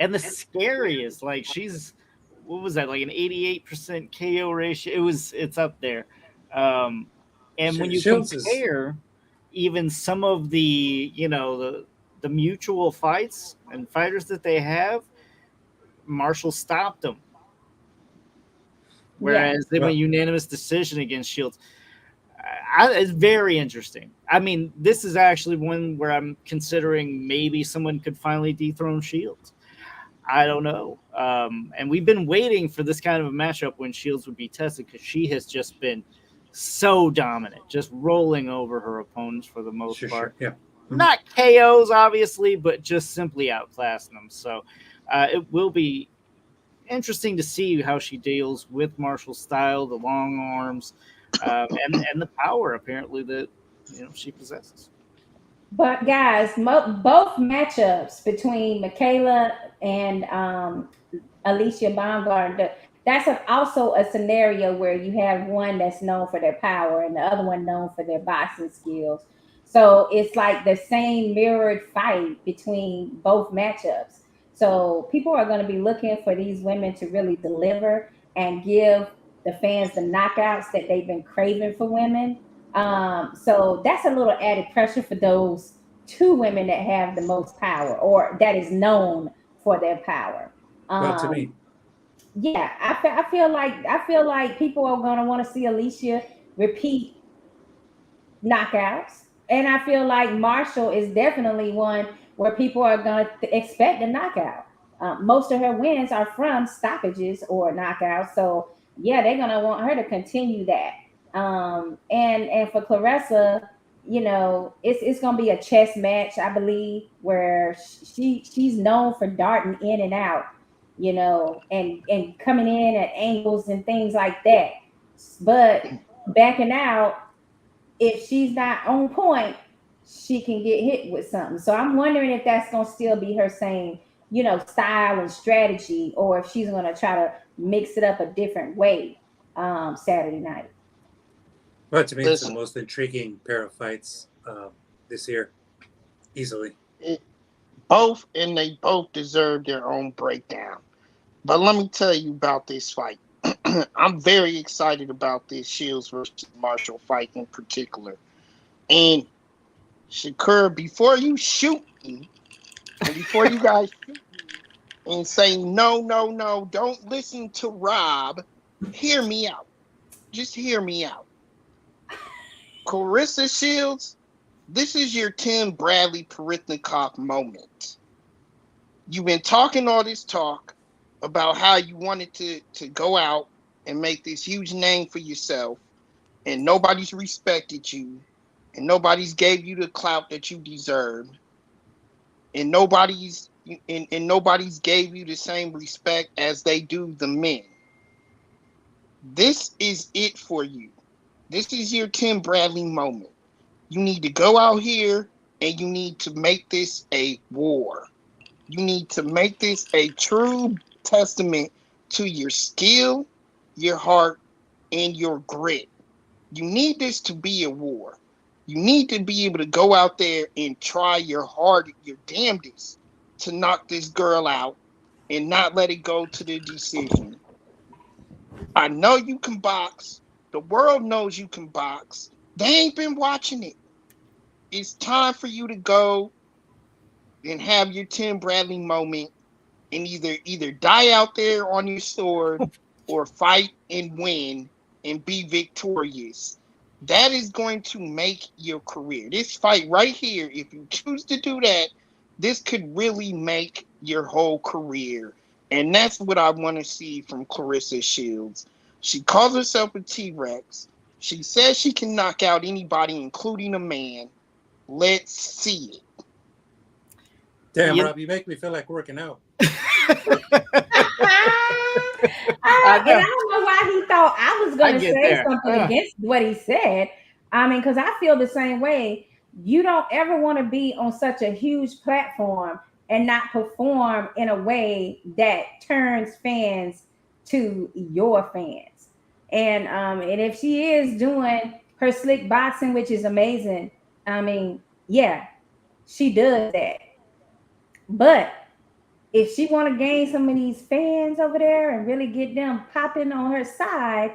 And the scariest, like she's, what was that, like an 88% KO ratio? It's up there. And when you Shields is compare even some of the, the mutual fights and fighters that they have, Marshall stopped them. Yeah. Whereas they went unanimous decision against Shields. It's very interesting. I mean, this is actually one where I'm considering maybe someone could finally dethrone Shields. I don't know. And we've been waiting for this kind of a matchup when Shields would be tested because she has just been so dominant, just rolling over her opponents for the most part. Sure. Yeah. Not KOs, obviously, but just simply outclassing them. So it will be interesting to see how she deals with Marshall's style, the long arms, and the power apparently that she possesses. But guys, both matchups between Michaela and Alicia Baumgart, that's also a scenario where you have one that's known for their power and the other one known for their boxing skills. So it's like the same mirrored fight between both matchups. So people are going to be looking for these women to really deliver and give the fans the knockouts that they've been craving for women. So that's a little added pressure for those two women that have the most power or that is known for their power. Well, to me, Yeah, I feel like people are gonna want to see Alicia repeat knockouts, and I feel like Marshall is definitely one where people are gonna expect a knockout. Most of her wins are from stoppages or knockouts, so yeah, they're gonna want her to continue that. And for Claressa, it's gonna be a chess match, I believe, where she's known for darting in and out, and coming in at angles and things like that. But backing out, if she's not on point, she can get hit with something. So I'm wondering if that's gonna still be her same, style and strategy, or if she's gonna try to mix it up a different way Saturday night. well, to me, it's the Listen, most intriguing pair of fights this year, easily. they both deserve their own breakdown. But let me tell you about this fight. I'm very excited about this Shields versus Marshall fight in particular. And Shakur, before you shoot me, and before you guys shoot me and say no, no, no, don't listen to Rob, hear me out. Just hear me out. Claressa Shields, this is your Tim Bradley Parithnikoff moment. You've been talking all this talk about how you wanted to go out and make this huge name for yourself, and nobody's respected you, and nobody's gave you the clout that you deserved, and nobody's gave you the same respect as they do the men. This is it for you. This is your Tim Bradley moment. You need to go out here and you need to make this a war. You need to make this a true testament to your skill, your heart, and your grit. You need this to be a war. You need to be able to go out there and try your hard, your damnedest to knock this girl out and not let it go to the decision. I know you can box. The world knows you can box. They ain't been watching it. It's time for you to go and have your Tim Bradley moment and either die out there on your sword or fight and win and be victorious. That is going to make your career. This fight right here, if you choose to do that, this could really make your whole career. And that's what I want to see from Claressa Shields. She calls herself a T-Rex. She says she can knock out anybody, including a man. Let's see it. Damn, Rob, you make me feel like working out. And I don't know why he thought I was going to say something against what he said. I mean, because I feel the same way. You don't ever want to be on such a huge platform and not perform in a way that turns fans to your fans. And if she is doing her slick boxing, which is amazing, I mean, yeah, she does that. But if she want to gain some of these fans over there and really get them popping on her side,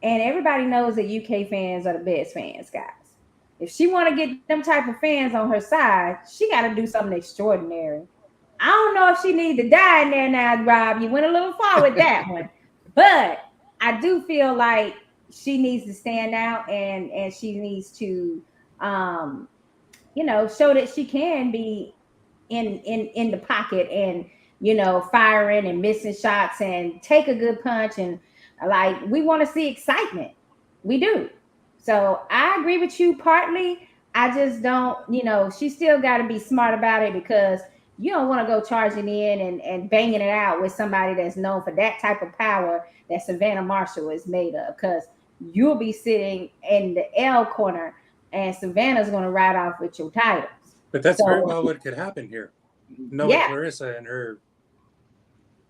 and everybody knows that UK fans are the best fans, guys. If she want to get them type of fans on her side, she got to do something extraordinary. I don't know if she needs to die in there now, Rob. You went a little far with that one, but I do feel like she needs to stand out, and she needs to, um, show that she can be in the pocket, and firing and missing shots and take a good punch, and like we want to see excitement. We do. So I agree with you partly. I just don't, she still got to be smart about it, because you don't want to go charging in and banging it out with somebody that's known for that type of power that Savannah Marshall is made of, because you'll be sitting in the L corner and Savannah's going to ride off with your titles. But that's very well what could happen here. Knowing Claressa and her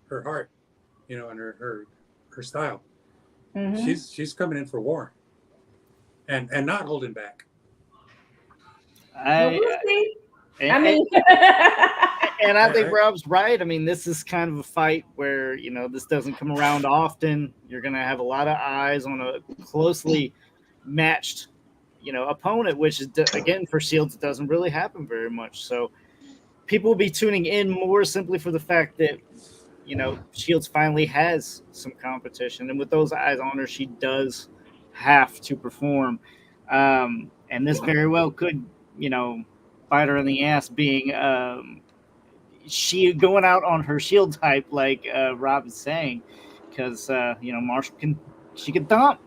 heart, and her style. Mm-hmm. She's coming in for war. And not holding back. I think Rob's right. I mean, this is kind of a fight where, this doesn't come around often. You're going to have a lot of eyes on a closely matched, opponent, which is, again, for Shields, it doesn't really happen very much. So people will be tuning in more simply for the fact that, Shields finally has some competition. And with those eyes on her, she does have to perform. And this very well could, bite her in the ass, being she going out on her Shields hype, like Rob is saying, because Marshall she can thump.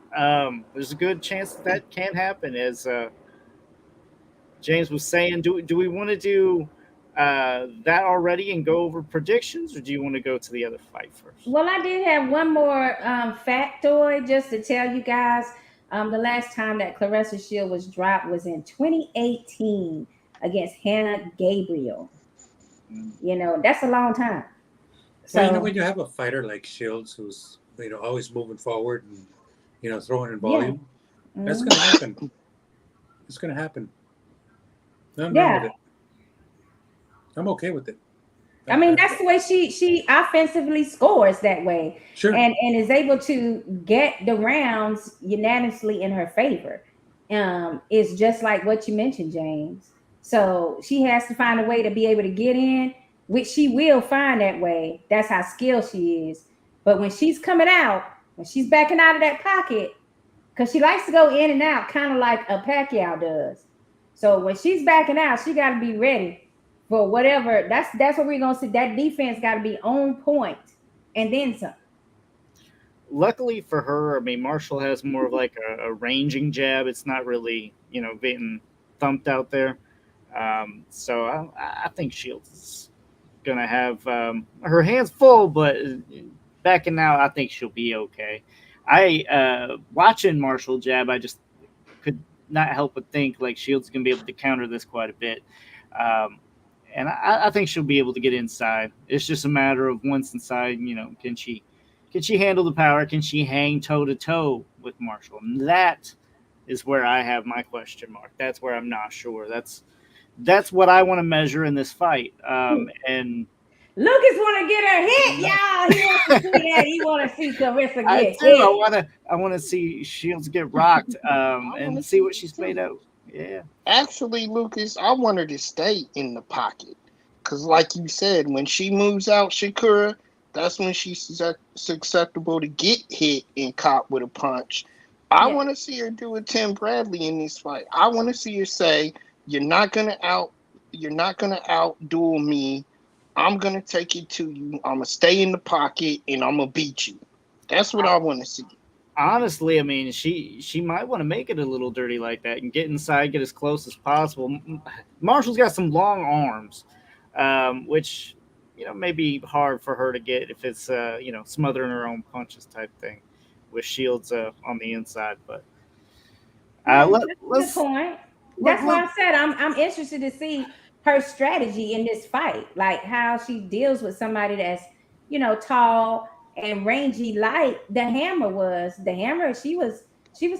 There's a good chance that can happen, as James was saying. Do we want to do that already and go over predictions, or do you want to go to the other fight first? Well, I did have one more factoid just to tell you guys. The last time that Claressa Shield was dropped was in 2018 against Hannah Gabriel. That's a long time. So well, when you have a fighter like Shields who's always moving forward and throwing in volume, that's going to happen. It's going to happen. I'm done with it. I'm okay with it. I mean, that's the way she offensively scores that way. Sure. And is able to get the rounds unanimously in her favor. It's just like what you mentioned, James. So she has to find a way to be able to get in, which she will find that way. That's how skilled she is. But when she's coming out, when she's backing out of that pocket, because she likes to go in and out, kind of like a Pacquiao does. So when she's backing out, she got to be ready for whatever. That's what we're gonna see. That defense got to be on point, and then some. Luckily for her, I mean, Marshall has more of like a ranging jab. It's not really, being thumped out there. So I think Shields is gonna have her hands full, but backing out, I think she'll be okay. Watching Marshall jab, I just could not help but think like Shields is gonna be able to counter this quite a bit. And I think she'll be able to get inside. It's just a matter of once inside, can she handle the power? Can she hang toe to toe with Marshall? And that is where I have my question mark. That's where I'm not sure. That's what I want to measure in this fight. And Lucas want to get her hit, y'all. He wants to see that. He want to see Claressa get hit. I want to see Shields get rocked and see what she's made out. Yeah. Actually, Lucas, I want her to stay in the pocket. Because like you said, when she moves out Shakura, that's when she's susceptible to get hit and caught with a punch. I want to see her do a Tim Bradley in this fight. I want to see her say, you're not gonna outduel me. I'm gonna take it to you. I'm gonna stay in the pocket and I'm gonna beat you. That's what I want to see. Honestly, I mean, she might want to make it a little dirty like that and get inside, get as close as possible. Marshall's got some long arms, which may be hard for her to get if it's smothering her own punches type thing with Shields on the inside. But let's point. That's why I said I'm interested to see her strategy in this fight, like how she deals with somebody that's tall and rangy, like the Hammer was. The Hammer, she was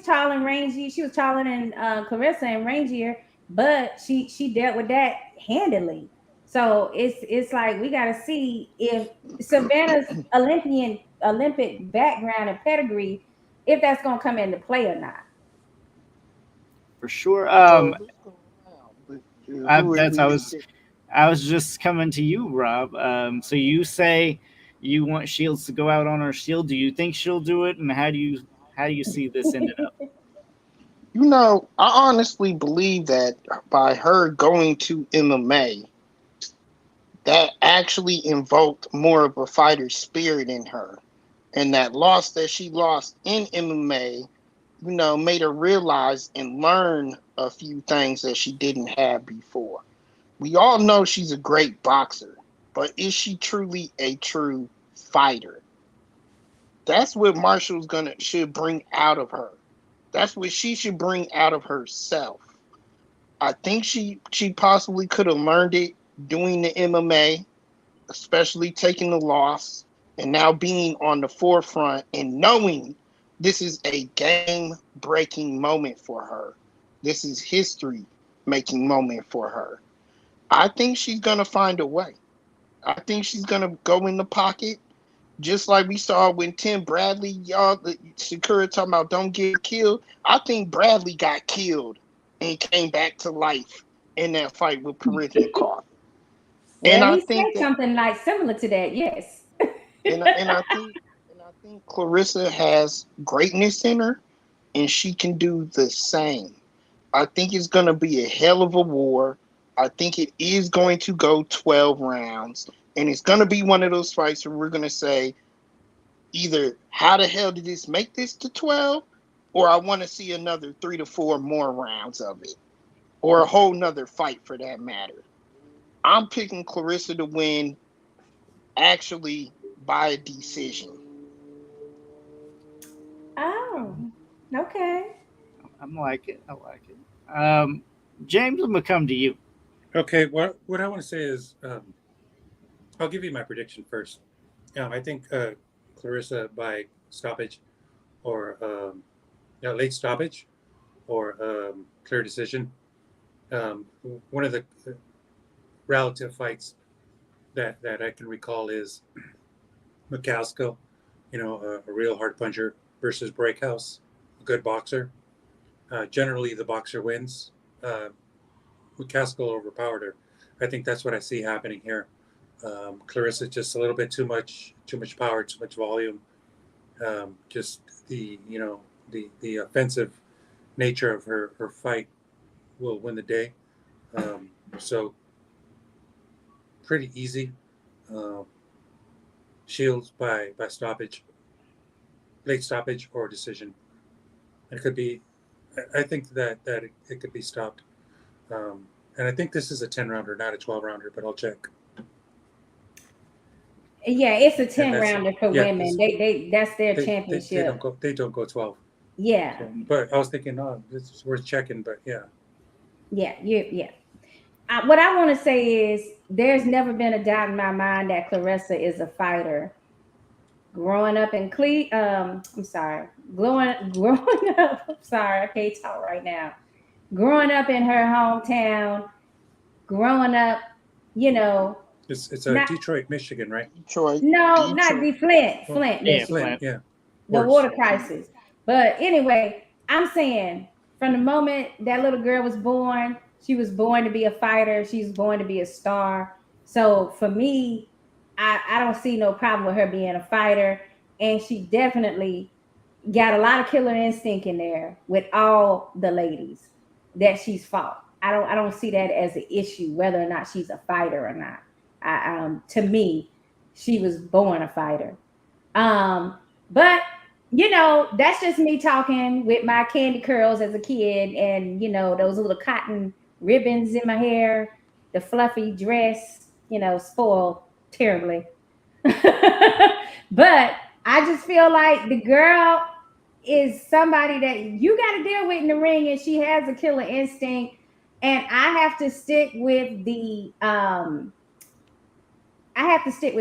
tall and rangy. She was taller than Claressa and rangier, but she dealt with that handily. So it's like we got to see if Savannah's Olympic background and pedigree, if that's going to come into play or not. For sure. So who's going around? Who That's we think? I was just coming to you, Rob. So you say you want Shields to go out on her shield. Do you think she'll do it? And how do you see this ended up? I honestly believe that by her going to MMA, that actually invoked more of a fighter spirit in her. And that loss that she lost in MMA, made her realize and learn a few things that she didn't have before. We all know she's a great boxer, but is she truly a true fighter? That's what Marshall's should bring out of her. That's what she should bring out of herself. I think she possibly could have learned it doing the MMA, especially taking the loss and now being on the forefront and knowing this is a game-breaking moment for her. This is history-making moment for her. I think she's going to find a way. I think she's going to go in the pocket, just like we saw when Tim Bradley, Shakira talking about don't get killed. I think Bradley got killed and came back to life in that fight with Parithnikov. And I think something like similar to that, yes. and I think Claressa has greatness in her, and she can do the same. I think it's going to be a hell of a war. I think it is going to go 12 rounds, and it's going to be one of those fights where we're going to say either how the hell did this make this to 12, or I want to see another 3 to 4 more rounds of it, or a whole nother fight for that matter. I'm picking Claressa to win actually by a decision. Oh, okay. I like it. James, I'm gonna come to you. Okay, what I want to say is, I'll give you my prediction first. I think Claressa by stoppage or late stoppage or clear decision. One of the relative fights that I can recall is McCaskill, a real hard puncher versus Breakhouse, a good boxer. Generally, the boxer wins. McCaskill overpowered her. I think that's what I see happening here. Claressa just a little bit too much power, too much volume. Just the offensive nature of her fight will win the day. So pretty easy. Shields by stoppage, late stoppage or decision. It could be. I think that it could be stopped. And I think this is a 10-rounder, not a 12-rounder, but I'll check. Yeah, it's a 10-rounder for women. They that's their championship. They don't go 12. Yeah. So, but I was thinking, this is worth checking. But yeah. Yeah. What I want to say is there's never been a doubt in my mind that Claressa is a fighter. Growing up in growing up, I'm sorry, I can't talk right now. Growing up in her hometown, growing up, It's Detroit, Michigan, right? Detroit. No, not Flint. Yeah, Flint, yeah. The water crisis. But anyway, I'm saying from the moment that little girl was born, she was born to be a fighter. She's born to be a star. So for me, I don't see no problem with her being a fighter. And she definitely got a lot of killer instinct in there with all the ladies that she's fought. I don't see that as an issue, whether or not she's a fighter or not. To me, she was born a fighter. But that's just me talking with my candy curls as a kid, and those little cotton ribbons in my hair, the fluffy dress, spoiled terribly. But I just feel like the girl is somebody that you got to deal with in the ring, and she has a killer instinct. And I have to stick with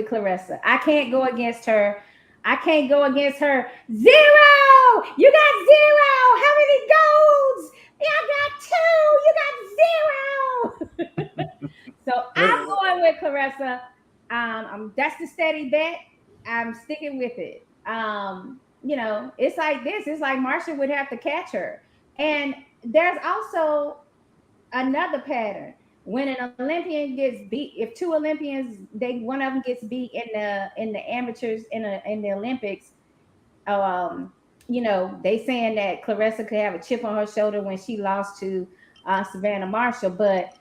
Claressa. I can't go against her. I can't go against her. 0! You got 0! How many golds? I got 2. You got 0. So I'm going with Claressa. That's the steady bet. I'm sticking with it. It's like this. It's like Marsha would have to catch her. And there's also another pattern. When an Olympian gets beat, if two Olympians, one of them gets beat in the amateurs in the Olympics, they saying that Claressa could have a chip on her shoulder when she lost to Savannah Marshall. But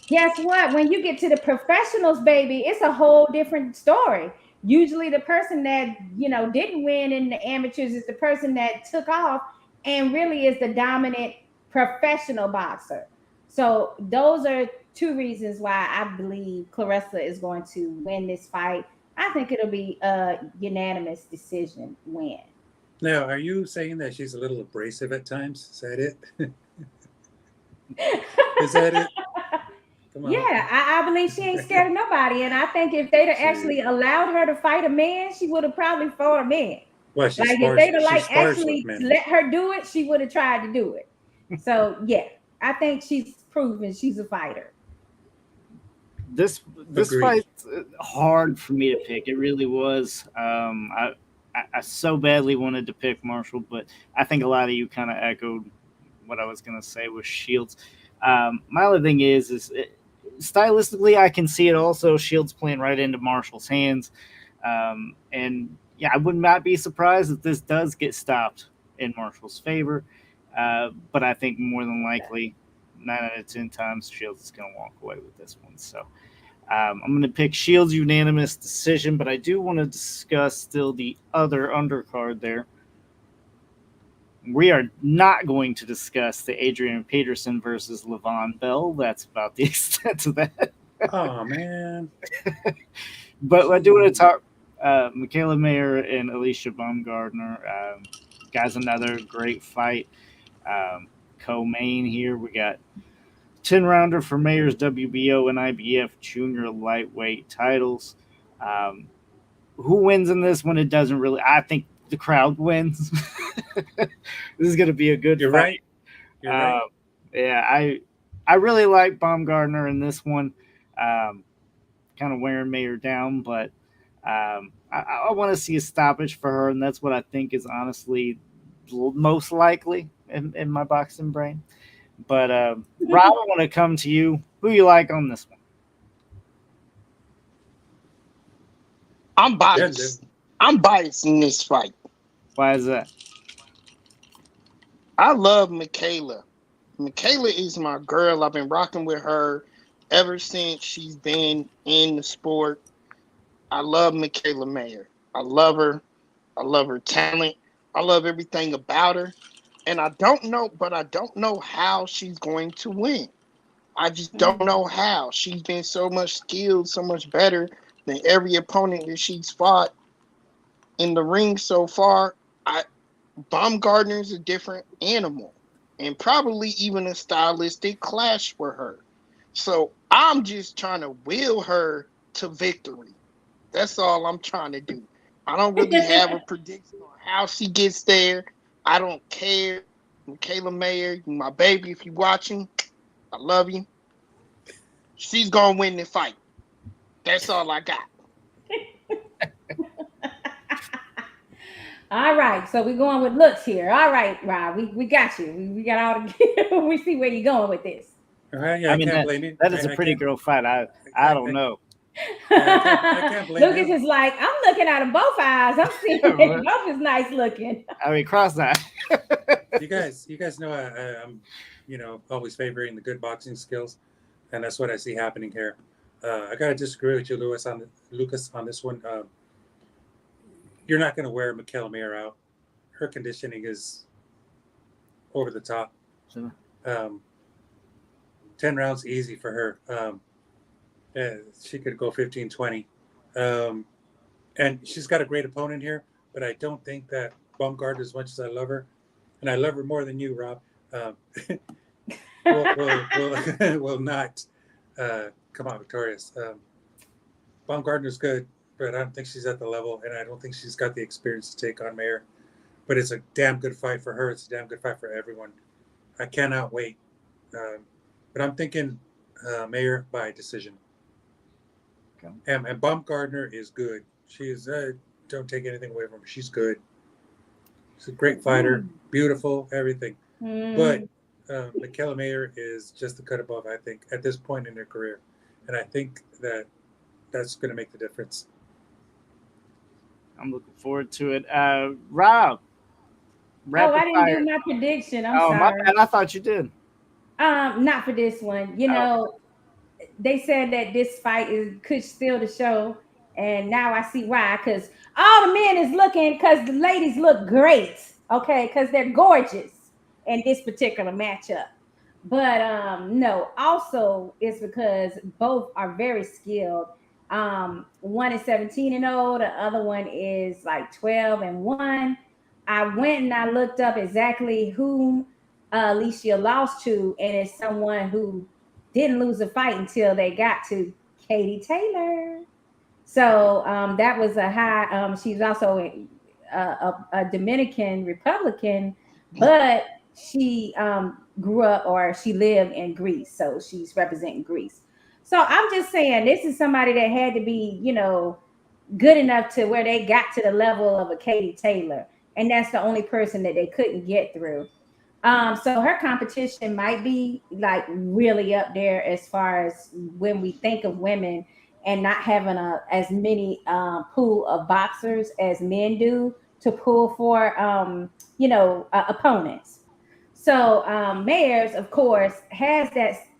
guess what? When you get to the professionals, baby, it's a whole different story. Usually the person that, didn't win in the amateurs is the person that took off and really is the dominant professional boxer. So those are two reasons why I believe Claressa is going to win this fight. I think it'll be a unanimous decision win. Now, are you saying that she's a little abrasive at times? Is that it? Is that it? Come on. Yeah, I believe she ain't scared of nobody. And I think if they'd have actually allowed her to fight a man, she would have probably fought a man. Well, like if they'd have actually let her do it, she would have tried to do it. So yeah, I think she's proven she's a fighter. This fight's hard for me to pick. It really was. I so badly wanted to pick Marshall, but I think a lot of you kind of echoed what I was going to say with Shields. My other thing is stylistically, I can see it also. Shields playing right into Marshall's hands. And yeah, I would not be surprised if this does get stopped in Marshall's favor. But I think more than likely, 9 out of 10 times, Shields is going to walk away with this one. So I'm going to pick Shields unanimous decision, but I do want to discuss still the other undercard there. We are not going to discuss the Adrian Peterson versus Levon Bell. That's about the extent of that. Oh, man. But I do want to talk Michaela Mayer and Alicia Baumgardner. Guys, another great fight. Co-main here. We got 10-rounder for Mayer's WBO and IBF junior lightweight titles. Who wins in this one? It doesn't really. I think the crowd wins. This is going to be a good You're fight. Right. You're right. Yeah, I really like Baumgardner in this one. Kind of wearing Mayer down, but I want to see a stoppage for her, and that's what I think is honestly most likely in my boxing brain. But Rob, I want to come to you. Who you like on this one? I'm biased. I'm biased in this fight. Why is that? I love Michaela. Michaela is my girl. I've been rocking with her ever since she's been in the sport. I love Michaela Mayer. I love her. I love her talent. I love everything about her. And I don't know how she's going to win. I just don't know how. She's been so much skilled, so much better than every opponent that she's fought in the ring so far. Baumgardner is a different animal and probably even a stylistic clash for her. So I'm just trying to will her to victory. That's all I'm trying to do. I don't really have a prediction on how she gets there. I don't care. Michaela Mayer, my baby, if you're watching, I love you. She's going to win the fight. That's all I got. All right, so we're going with looks here. All right, Rob, we got you. We got all the. We see where you're going with this. All right, yeah, I can't blame you. That is a pretty girl fight. I don't know. I can't blame Lucas is like, I'm looking at them both eyes. I'm seeing both is nice looking. I mean, cross that. You guys know I'm, always favoring the good boxing skills, and that's what I see happening here. I gotta disagree with you, Lucas, on this one. You're not going to wear Michaela Mayer out. Her conditioning is over the top. 10 rounds easy for her. She could go 15, 20. And she's got a great opponent here, but I don't think that Baumgardner, as much as I love her, and I love her more than you, Rob, will not come out victorious. Baumgardner's good, but I don't think she's at the level, and I don't think she's got the experience to take on Mayer. But it's a damn good fight for her. It's a damn good fight for everyone. I cannot wait. But I'm thinking Mayer by decision. And Baumgartner is good. She's don't take anything away from her. She's good. She's a great fighter, beautiful, everything. But Michaela Mayer is just the cut above, I think, at this point in her career. And I think that's going to make the difference. I'm looking forward to it. Rob. I didn't do my prediction. I'm sorry. My bad. I thought you did. Not for this one. You know, they said that this fight could steal the show, and now I see why. Because all the men is looking, because the ladies look great. Okay, because they're gorgeous in this particular matchup. But no, also it's because both are very skilled. One is 17-0, the other one is like 12-1. I went and I looked up exactly whom Alicia lost to, and it's someone who didn't lose a fight until they got to Katie Taylor. So that was a high. She's also a Dominican Republican, but she grew up, or she lived in Greece, so she's representing Greece. So I'm just saying, this is somebody that had to be, you know, good enough to where they got to the level of a Katie Taylor, and that's the only person that they couldn't get through. So her competition might be like really up there as far as when we think of women and not having as many pool of boxers as men do to pull for opponents. So Mayers, of course, has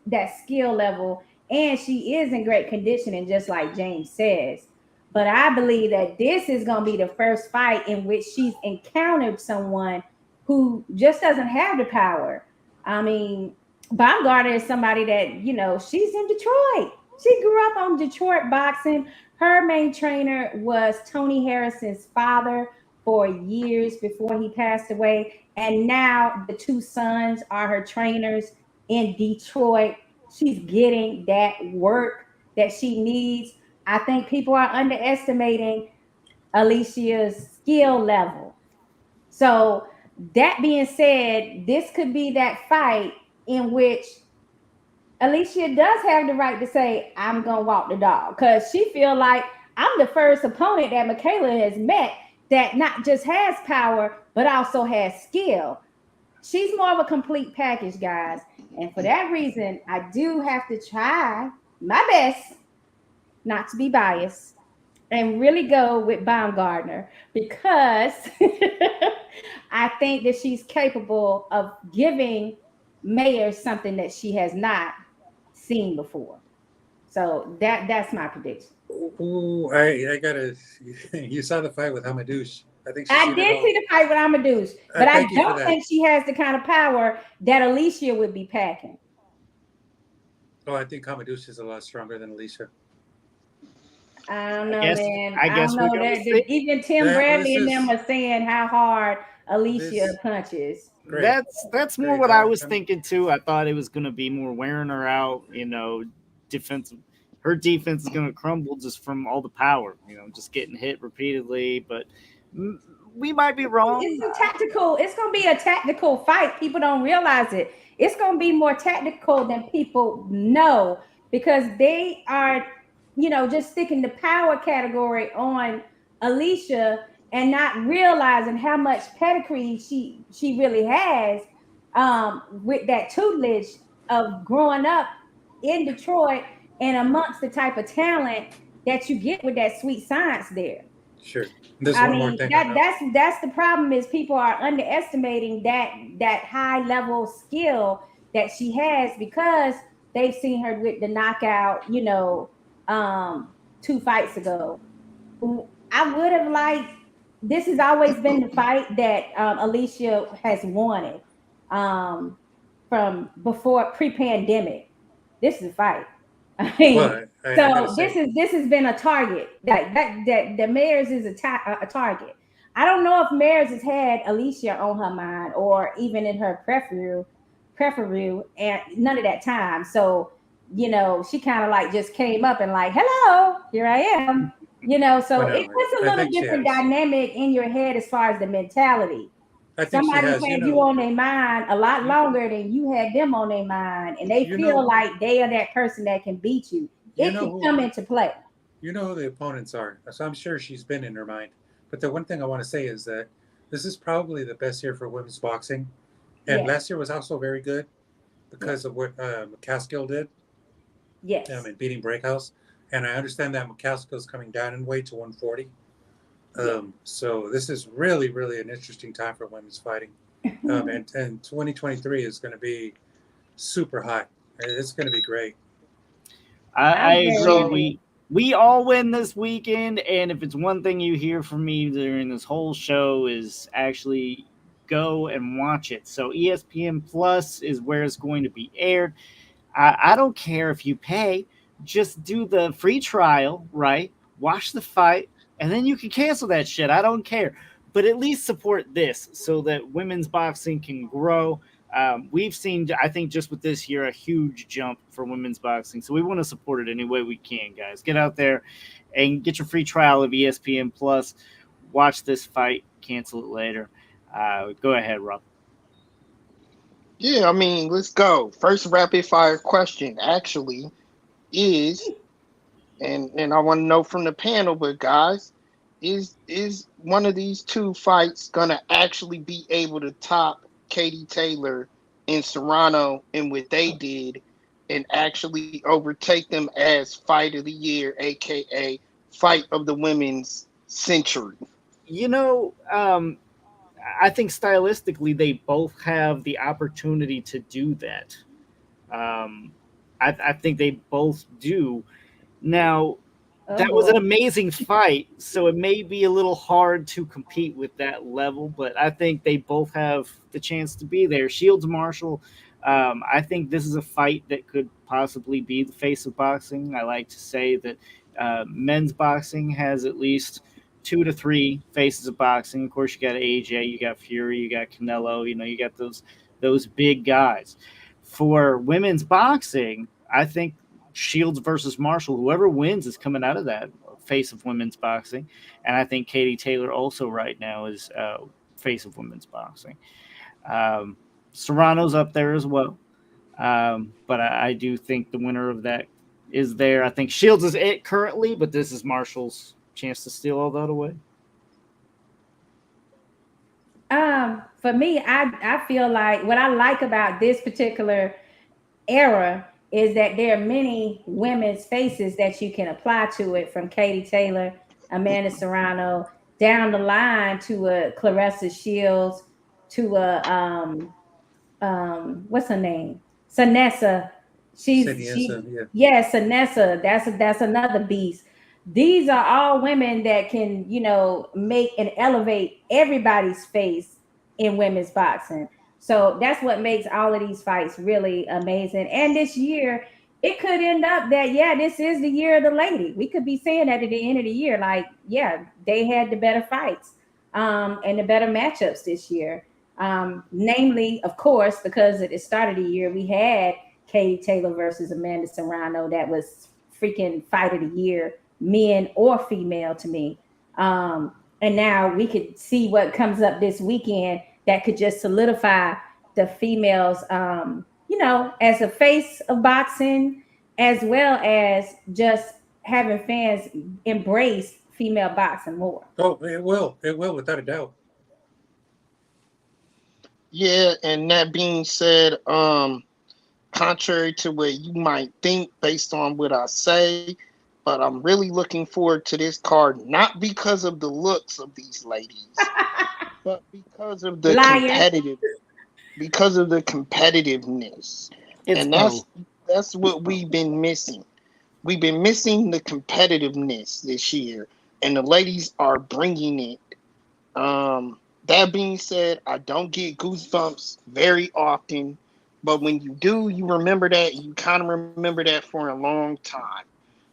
that skill level, and she is in great conditioning, just like James says. But I believe that this is going to be the first fight in which she's encountered someone who just doesn't have the power. I mean, Baumgartner is somebody that, you know, she's in Detroit. She grew up on Detroit boxing. Her main trainer was Tony Harrison's father for years before he passed away. And now the two sons are her trainers in Detroit. She's getting that work that she needs. I think people are underestimating Alicia's skill level. So that being said, this could be that fight in which Alicia does have the right to say, I'm going to walk the dog, because she feel like I'm the first opponent that Michaela has met that not just has power, but also has skill. She's more of a complete package, guys. And for that reason, I do have to try my best not to be biased and really go with Baumgartner, because I think that she's capable of giving Mayer something that she has not seen before. So that's my prediction. Ooh, I gotta. You saw the fight with Hamadouche. I think I did see the fight with Hamadouche, but I don't think she has the kind of power that Alicia would be packing. Oh, I think Hamadouche is a lot stronger than Alicia. I don't know, man. I guess don't know that even Tim Bradley and them are saying how hard Alicia punches. That's more what I was thinking too. I thought it was going to be more wearing her out. You know, defensive. Her defense is going to crumble just from all the power. You know, just getting hit repeatedly. But we might be wrong. It's going to be a tactical fight. People don't realize it. It's going to be more tactical than people know, because they are, you know, just sticking the power category on Alicia and not realizing how much pedigree she really has with that tutelage of growing up in Detroit and amongst the type of talent that you get with that sweet science there. Sure. More thing. That's the problem, is people are underestimating that high level skill that she has, because they've seen her with the knockout, you know, 2 fights ago. I would have liked. This has always been the fight that Alicia has wanted from before pre-pandemic. This is a fight. I mean, this has been a target. That Mayers is a target. I don't know if Mayers has had Alicia on her mind or even in her preference, and none of that time. So, you know, she kind of like just came up and like, hello, here I am. You know, so it puts a little different dynamic in your head as far as the mentality. Somebody had you on their mind a lot longer than you had them on their mind, and they feel like they are that person that can beat you. It can come into play. you know who the opponents are, so I'm sure she's been in her mind. But the one thing I want to say is that this is probably the best year for women's boxing, and Yes. last year was also very good Yes. because of what McCaskill did Yes. in beating Breakhouse. And I understand that McCaskill's coming down in weight to 140. Yes. So this is really, really an interesting time for women's fighting. And 2023 is going to be super hot. It's going to be great. I I'm very agree. So ready. We all win this weekend, and if it's one thing you hear from me during this whole show is actually go and watch it. So ESPN Plus is where it's going to be aired. I don't care if you pay, just do the free trial, right? Watch the fight, and then you can cancel that shit. I don't care. But at least support this so that women's boxing can grow. We've seen, I think, just with this year, a huge jump for women's boxing. So we want to support it any way we can, guys. Get out there and get your free trial of ESPN Plus. Watch this fight, cancel it later. Go ahead, Rob. yeah, I mean, let's go. First rapid fire question actually is, and I want to know from the panel, but guys, is one of these two fights gonna actually be able to top Katie Taylor and Serrano and what they did, and actually overtake them as fight of the year, aka fight of the women's century? You know, I think stylistically they both have the opportunity to do that. Um, I think they both do. Now, Oh that was an boy. amazing fight, so it may be a little hard to compete with that level, but I think they both have the chance to be there. Shields Marshall, I think this is a fight that could possibly be the face of boxing. I like to say that men's boxing has at least two to three faces of boxing. Of course, you got AJ, you got Fury, you got Canelo. You know, you got those big guys. For women's boxing, I think Shields versus Marshall, whoever wins is coming out of that face of women's boxing. And I think Katie Taylor also right now is face of women's boxing. Um, Serrano's up there as well. But I do think the winner of that is there. I think Shields is it currently, but this is Marshall's chance to steal all that away. For me, I feel like what I like about this particular era is that there are many women's faces that you can apply to it, from Katie Taylor, Amanda Serrano, down the line to a Claressa Shields, to a what's her name? Sanessa. Seniesa, She yeah. yeah, Sanessa. That's another beast. These are all women that can, make and elevate everybody's face in women's boxing. So that's what makes all of these fights really amazing. And this year, it could end up that, yeah, this is the year of the lady. We could be saying that at the end of the year, like, yeah, they had the better fights, and the better matchups this year. Namely, of course, because at the start of the year, we had Katie Taylor versus Amanda Serrano. That was freaking fight of the year, men or female, to me. And now we could see what comes up this weekend that could just solidify the females, as a face of boxing, as well as just having fans embrace female boxing more. Oh, it will. It will, without a doubt. Yeah, and that being said, contrary to what you might think based on what I say, but I'm really looking forward to this card, not because of the looks of these ladies, but Liar. because of the competitiveness. It's And both. that's what we've been missing. We've been missing the competitiveness this year, and the ladies are bringing it. That being said, I don't get goosebumps very often, but when you do, you remember that. You kind of remember that for a long time.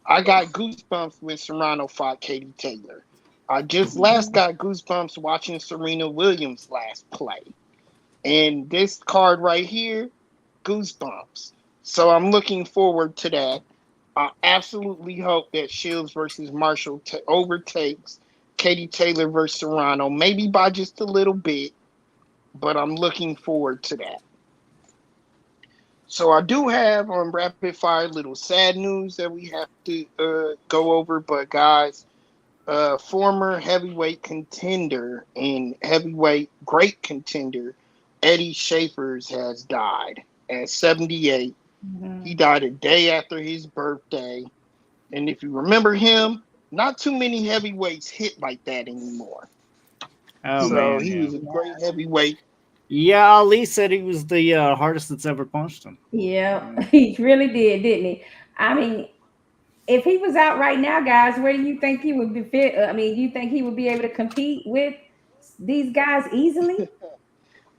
I got goosebumps when Serrano fought Katie Taylor. I just last got goosebumps watching Serena Williams last play. And this card right here, goosebumps. So I'm looking forward to that. I absolutely hope that Shields versus Marshall overtakes Katie Taylor versus Serrano, maybe by just a little bit, but I'm looking forward to that. So I do have on rapid fire little sad news that we have to go over, but guys, former heavyweight contender and heavyweight great contender Eddie Schaefer's has died at 78. Mhm. He died a day after his birthday, and if you remember him, not too many heavyweights hit like that anymore. Oh So man, he yeah. was a great heavyweight. Yeah, Ali said he was the hardest that's ever punched him. Yeah, he really did, didn't he? I mean, if he was out right now, guys, where do you think he would be fit? I mean, do you think he would be able to compete with these guys easily?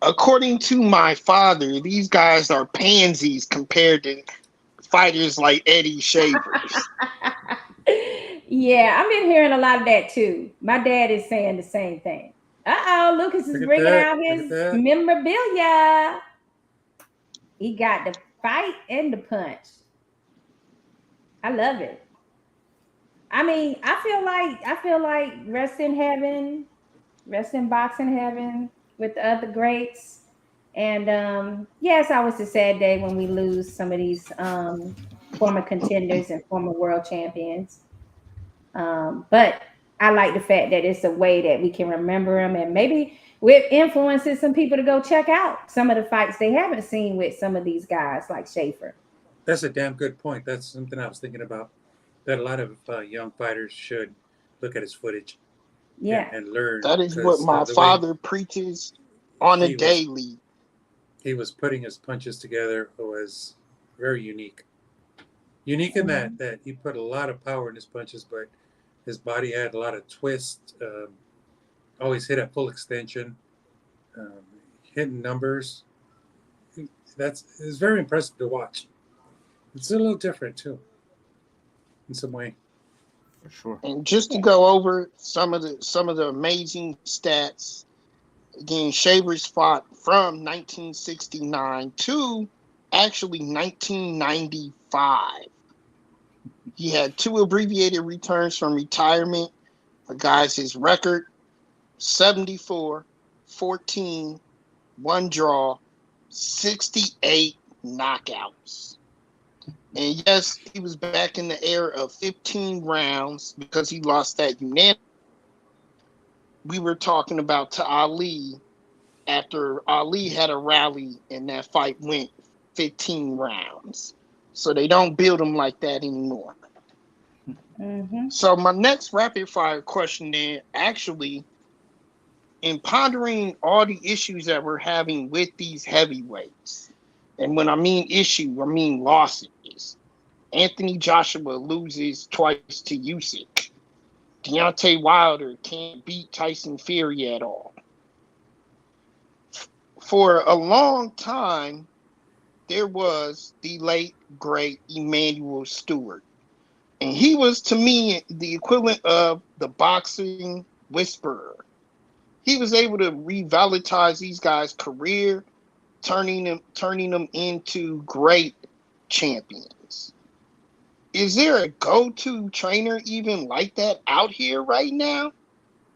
According to my father, these guys are pansies compared to fighters like Eddie Shavers. Yeah, I've been hearing a lot of that too. My dad is saying the same thing. Uh-oh, Lucas is Look at bringing that. out Look at his that. memorabilia. He got the fight and the punch. I love it. I mean, I feel like rest in heaven, rest in boxing heaven with the other greats. And yes, I was a sad day when we lose some of these former contenders and former world champions. But I like the fact that it's a way that we can remember them, and maybe with influences some people to go check out some of the fights they haven't seen with some of these guys like Schaefer. That's a damn good point. That's something I was thinking about. That a lot of young fighters should look at his footage Yeah. and learn, That is what because my the way father preaches on a he was daily. he was putting his punches together was very unique. Unique in that he put a lot of power in his punches, but his body had a lot of twist. Always hit at full extension, um, hitting numbers. It's very impressive to watch. It's a little different too, in some way. For sure. And just to go over some of the amazing stats, again, Shavers fought from 1969 to actually 1995. He had 2 abbreviated returns from retirement. But guys, his record 74, 14, 1 draw, 68 knockouts. And yes, he was back in the era of 15 rounds because he lost that unanimous. We were talking about to Ali after Ali had a rally and that fight went 15 rounds. So they don't build them like that anymore. Mm-hmm. So my next rapid fire question then, actually, in pondering all the issues that we're having with these heavyweights, and when I mean issue, I mean losses. Anthony Joshua loses twice to Usyk. Deontay Wilder can't beat Tyson Fury at all. For a long time, there was the late, great Emmanuel Stewart. And he was, to me, the equivalent of the boxing whisperer. He was able to revitalize these guys' career, turning them into great champions. Is there a go-to trainer even like that out here right now?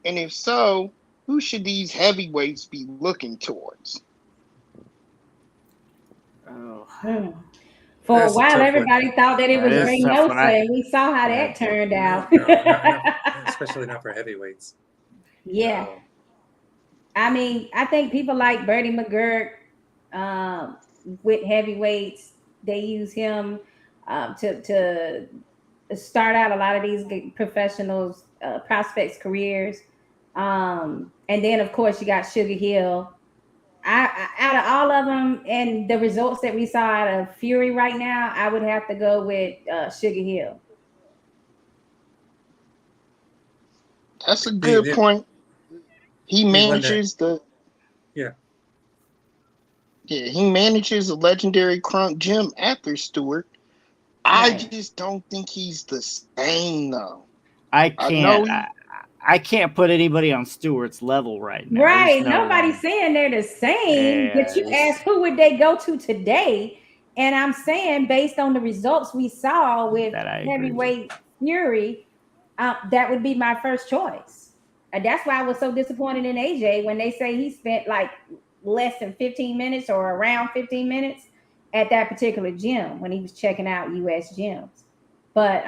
And if so, who should these heavyweights be looking towards? Oh, For That's a a while, tough one. everybody thought that it was That is tough one. Reynosa, and we saw how Yeah. that turned out. No, not, especially not for heavyweights. Yeah. No. I mean, I think people like Bertie McGurk with heavyweights, they use him to start out a lot of these professionals, prospects' careers. And then, of course, you got Sugar Hill. Out of all of them and the results that we saw out of Fury right now, I would have to go with Sugar Hill. That's a good point. He manages Yeah. he manages the legendary Crunk Gym after Stewart. I Right. just don't think he's the same though. I can't. know I can't put anybody on Stewart's level right now. Right. There's no Nobody's way. saying they're the same, but you Yes. ask who would they go to today? And I'm saying based on the results we saw with That I agree with. heavyweight Fury, that would be my first choice. And that's why I was so disappointed in AJ when they say he spent like less than 15 minutes or around 15 minutes. at that particular gym when he was checking out US gyms. But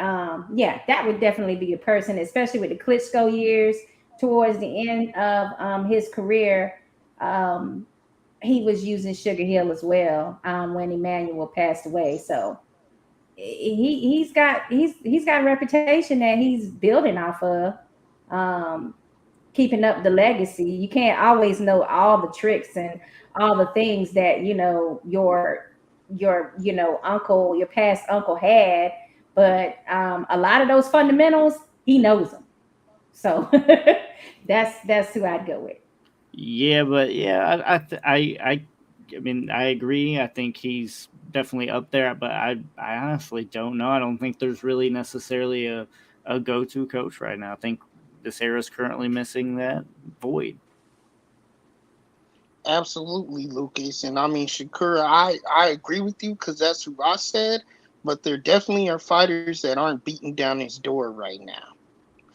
yeah, that would definitely be a person, especially with the Klitschko years towards the end of his career. Um, he was using Sugar Hill as well when Emmanuel passed away. So he's got a reputation that he's building off of, um, keeping up the legacy. You can't always know all the tricks and all the things that your uncle, your past uncle had, but a lot of those fundamentals he knows them. So that's who I'd go with. Yeah, but yeah, I mean, I agree. I think he's definitely up there, but I honestly don't know. I don't think there's really necessarily a go-to coach right now. I think this era is currently missing that void. Absolutely, Lucas. And I mean, Shakura, I agree with you because that's who I said, but there definitely are fighters that aren't beating down his door right now.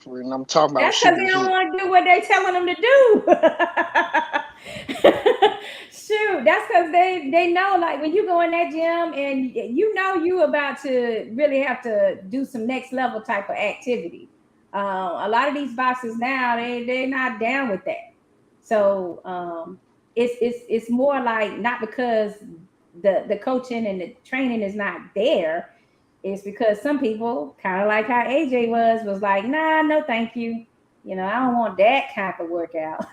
And I'm talking about That's because Sugar they don't Hill. want to do what they're telling them to do. Shoot, that's because they know, like, when you go in that gym and you know you about to really have to do some next level type of activity. A lot of these boxers now they're not down with that. So it's more like not because the coaching and the training is not there. It's because some people, kind of like how AJ was like, nah, no, thank you. I don't want that kind of workout.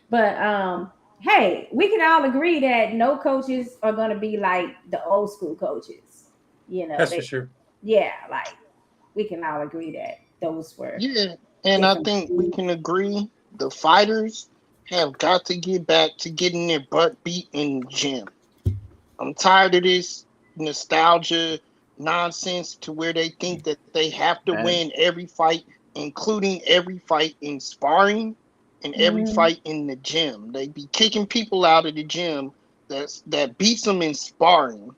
But hey, we can all agree that no coaches are going to be like the old school coaches. That's for sure. Yeah, like we can all agree that those were Yeah, and I different. think we can agree the fighters have got to get back to getting their butt beat in the gym. I'm tired of this nostalgia nonsense to where they think that they have to That win every fight, including every fight in sparring and every Mhm. fight in the gym. They be kicking people out of the gym that beats them in sparring.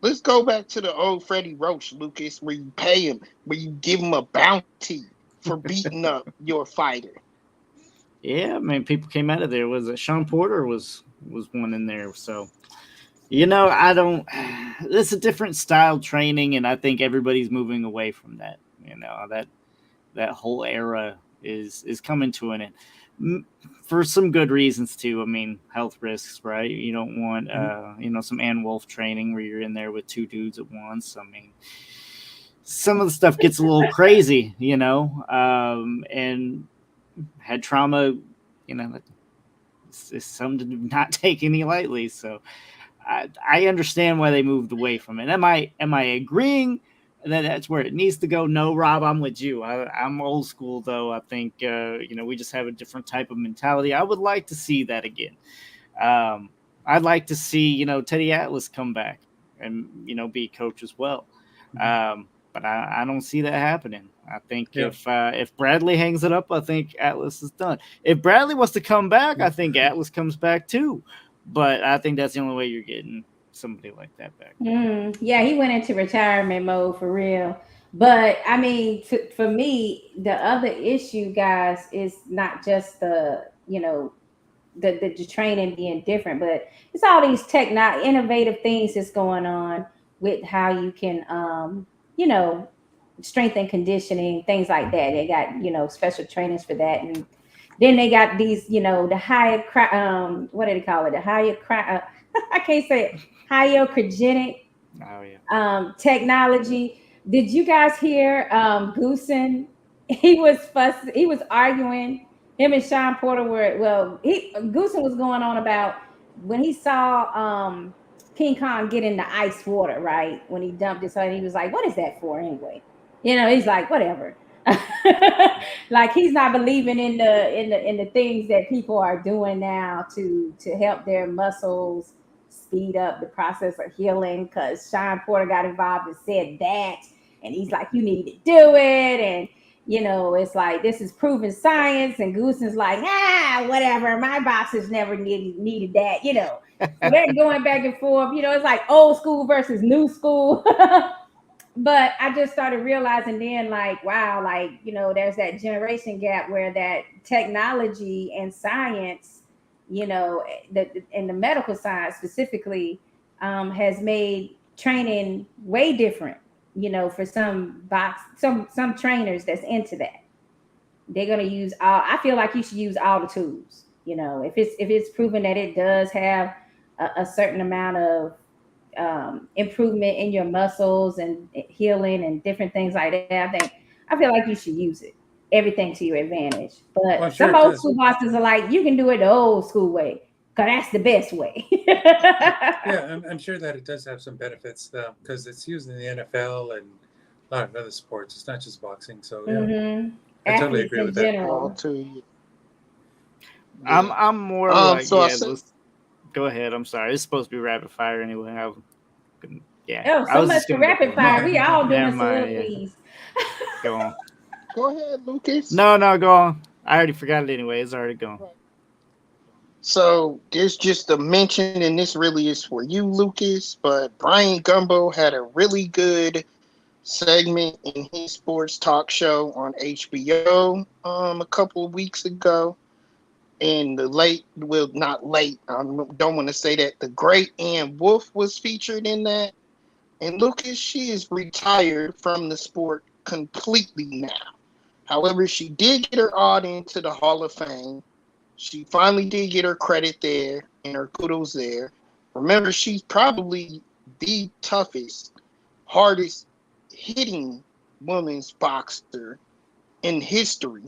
Let's go back to the old Freddie Roach, Lucas, where you pay him, where you give him a bounty for beating up your fighter. yeah, I mean, people came out of there. Was it Sean Porter was one in there? So I don't. It's a different style training, and I think everybody's moving away from that. That whole era is coming to an end for some good reasons too. I mean, health risks, right? You don't want some Ann Wolf training where you're in there with two dudes at once. I mean, some of the stuff gets a little crazy, and head trauma, it's something to not take any lightly. So I understand why they moved away from it. Am I agreeing that that's where it needs to go? No, Rob, I'm with you. I'm old school though. I think we just have a different type of mentality. I would like to see that again. I'd like to see Teddy Atlas come back and be coach as well. But I don't see that happening. I think if Bradley hangs it up, I think Atlas is done. If Bradley wants to come back, I think Atlas comes back too. But I think that's the only way you're getting somebody like that back. Yeah, he went into retirement mode for real. But I mean, for me, the other issue, guys, is not just the training being different, but it's all these innovative things that's going on with how you can you know strength and conditioning, things like that. They got special trainings for that, and then they got these the higher what do they call it, the higher I can't say it, cryogenic Oh yeah. technology. Did you guys hear Goosen? He was arguing. Him and Sean Porter were Goosen was going on about when he saw King Kong get in the ice water, right? When he dumped it, so he was like, "What is that for anyway?" He's like, "Whatever." Like he's not believing in the things that people are doing now to help their muscles speed up the process of healing, because Sean Porter got involved and said that, and he's like, you need to do it, and it's like this is proven science, and Goosen's like, whatever, my boxers never needed that, so they're going back and forth, it's like old school versus new school. But I just started realizing then, like, wow, like, there's that generation gap where that technology and science, you know, in the medical side specifically, has made training way different. You know, for some trainers that's into that, they're gonna use all. I feel like you should use all the tools. You know, if it's proven that it does have a certain amount of improvement in your muscles and healing and different things like that, I feel like you should use it. Everything to your advantage. Well, I'm But sure some it old does. school bosses are like, you can do it the old school way, because that's the best way. Yeah, I'm sure that it does have some benefits because it's used in the NFL and a lot of other sports. It's not just boxing. So yeah, Mm-hmm. I totally Athletes agree in with that. All general. to you. I'm more like, So I yeah. said, Let's go ahead. I'm sorry. It's supposed to be rapid fire anyway. Yeah, Oh, I so was much just for gonna go rapid on. fire. We all Never doing mind. Yeah, soliloquies. go on. go ahead, Lucas. No, go on. I already forgot it anyway. It's already gone. So there's just a mention, and this really is for you, Lucas. But Brian Gumbo had a really good segment in his sports talk show on HBO a couple of weeks ago. And not late, I don't want to say that. The great Ann Wolf was featured in that. And Lucas, she is retired from the sport completely now. However, she did get her odd into the Hall of Fame. She finally did get her credit there and her kudos there. Remember, she's probably the toughest, hardest hitting women's boxer in history.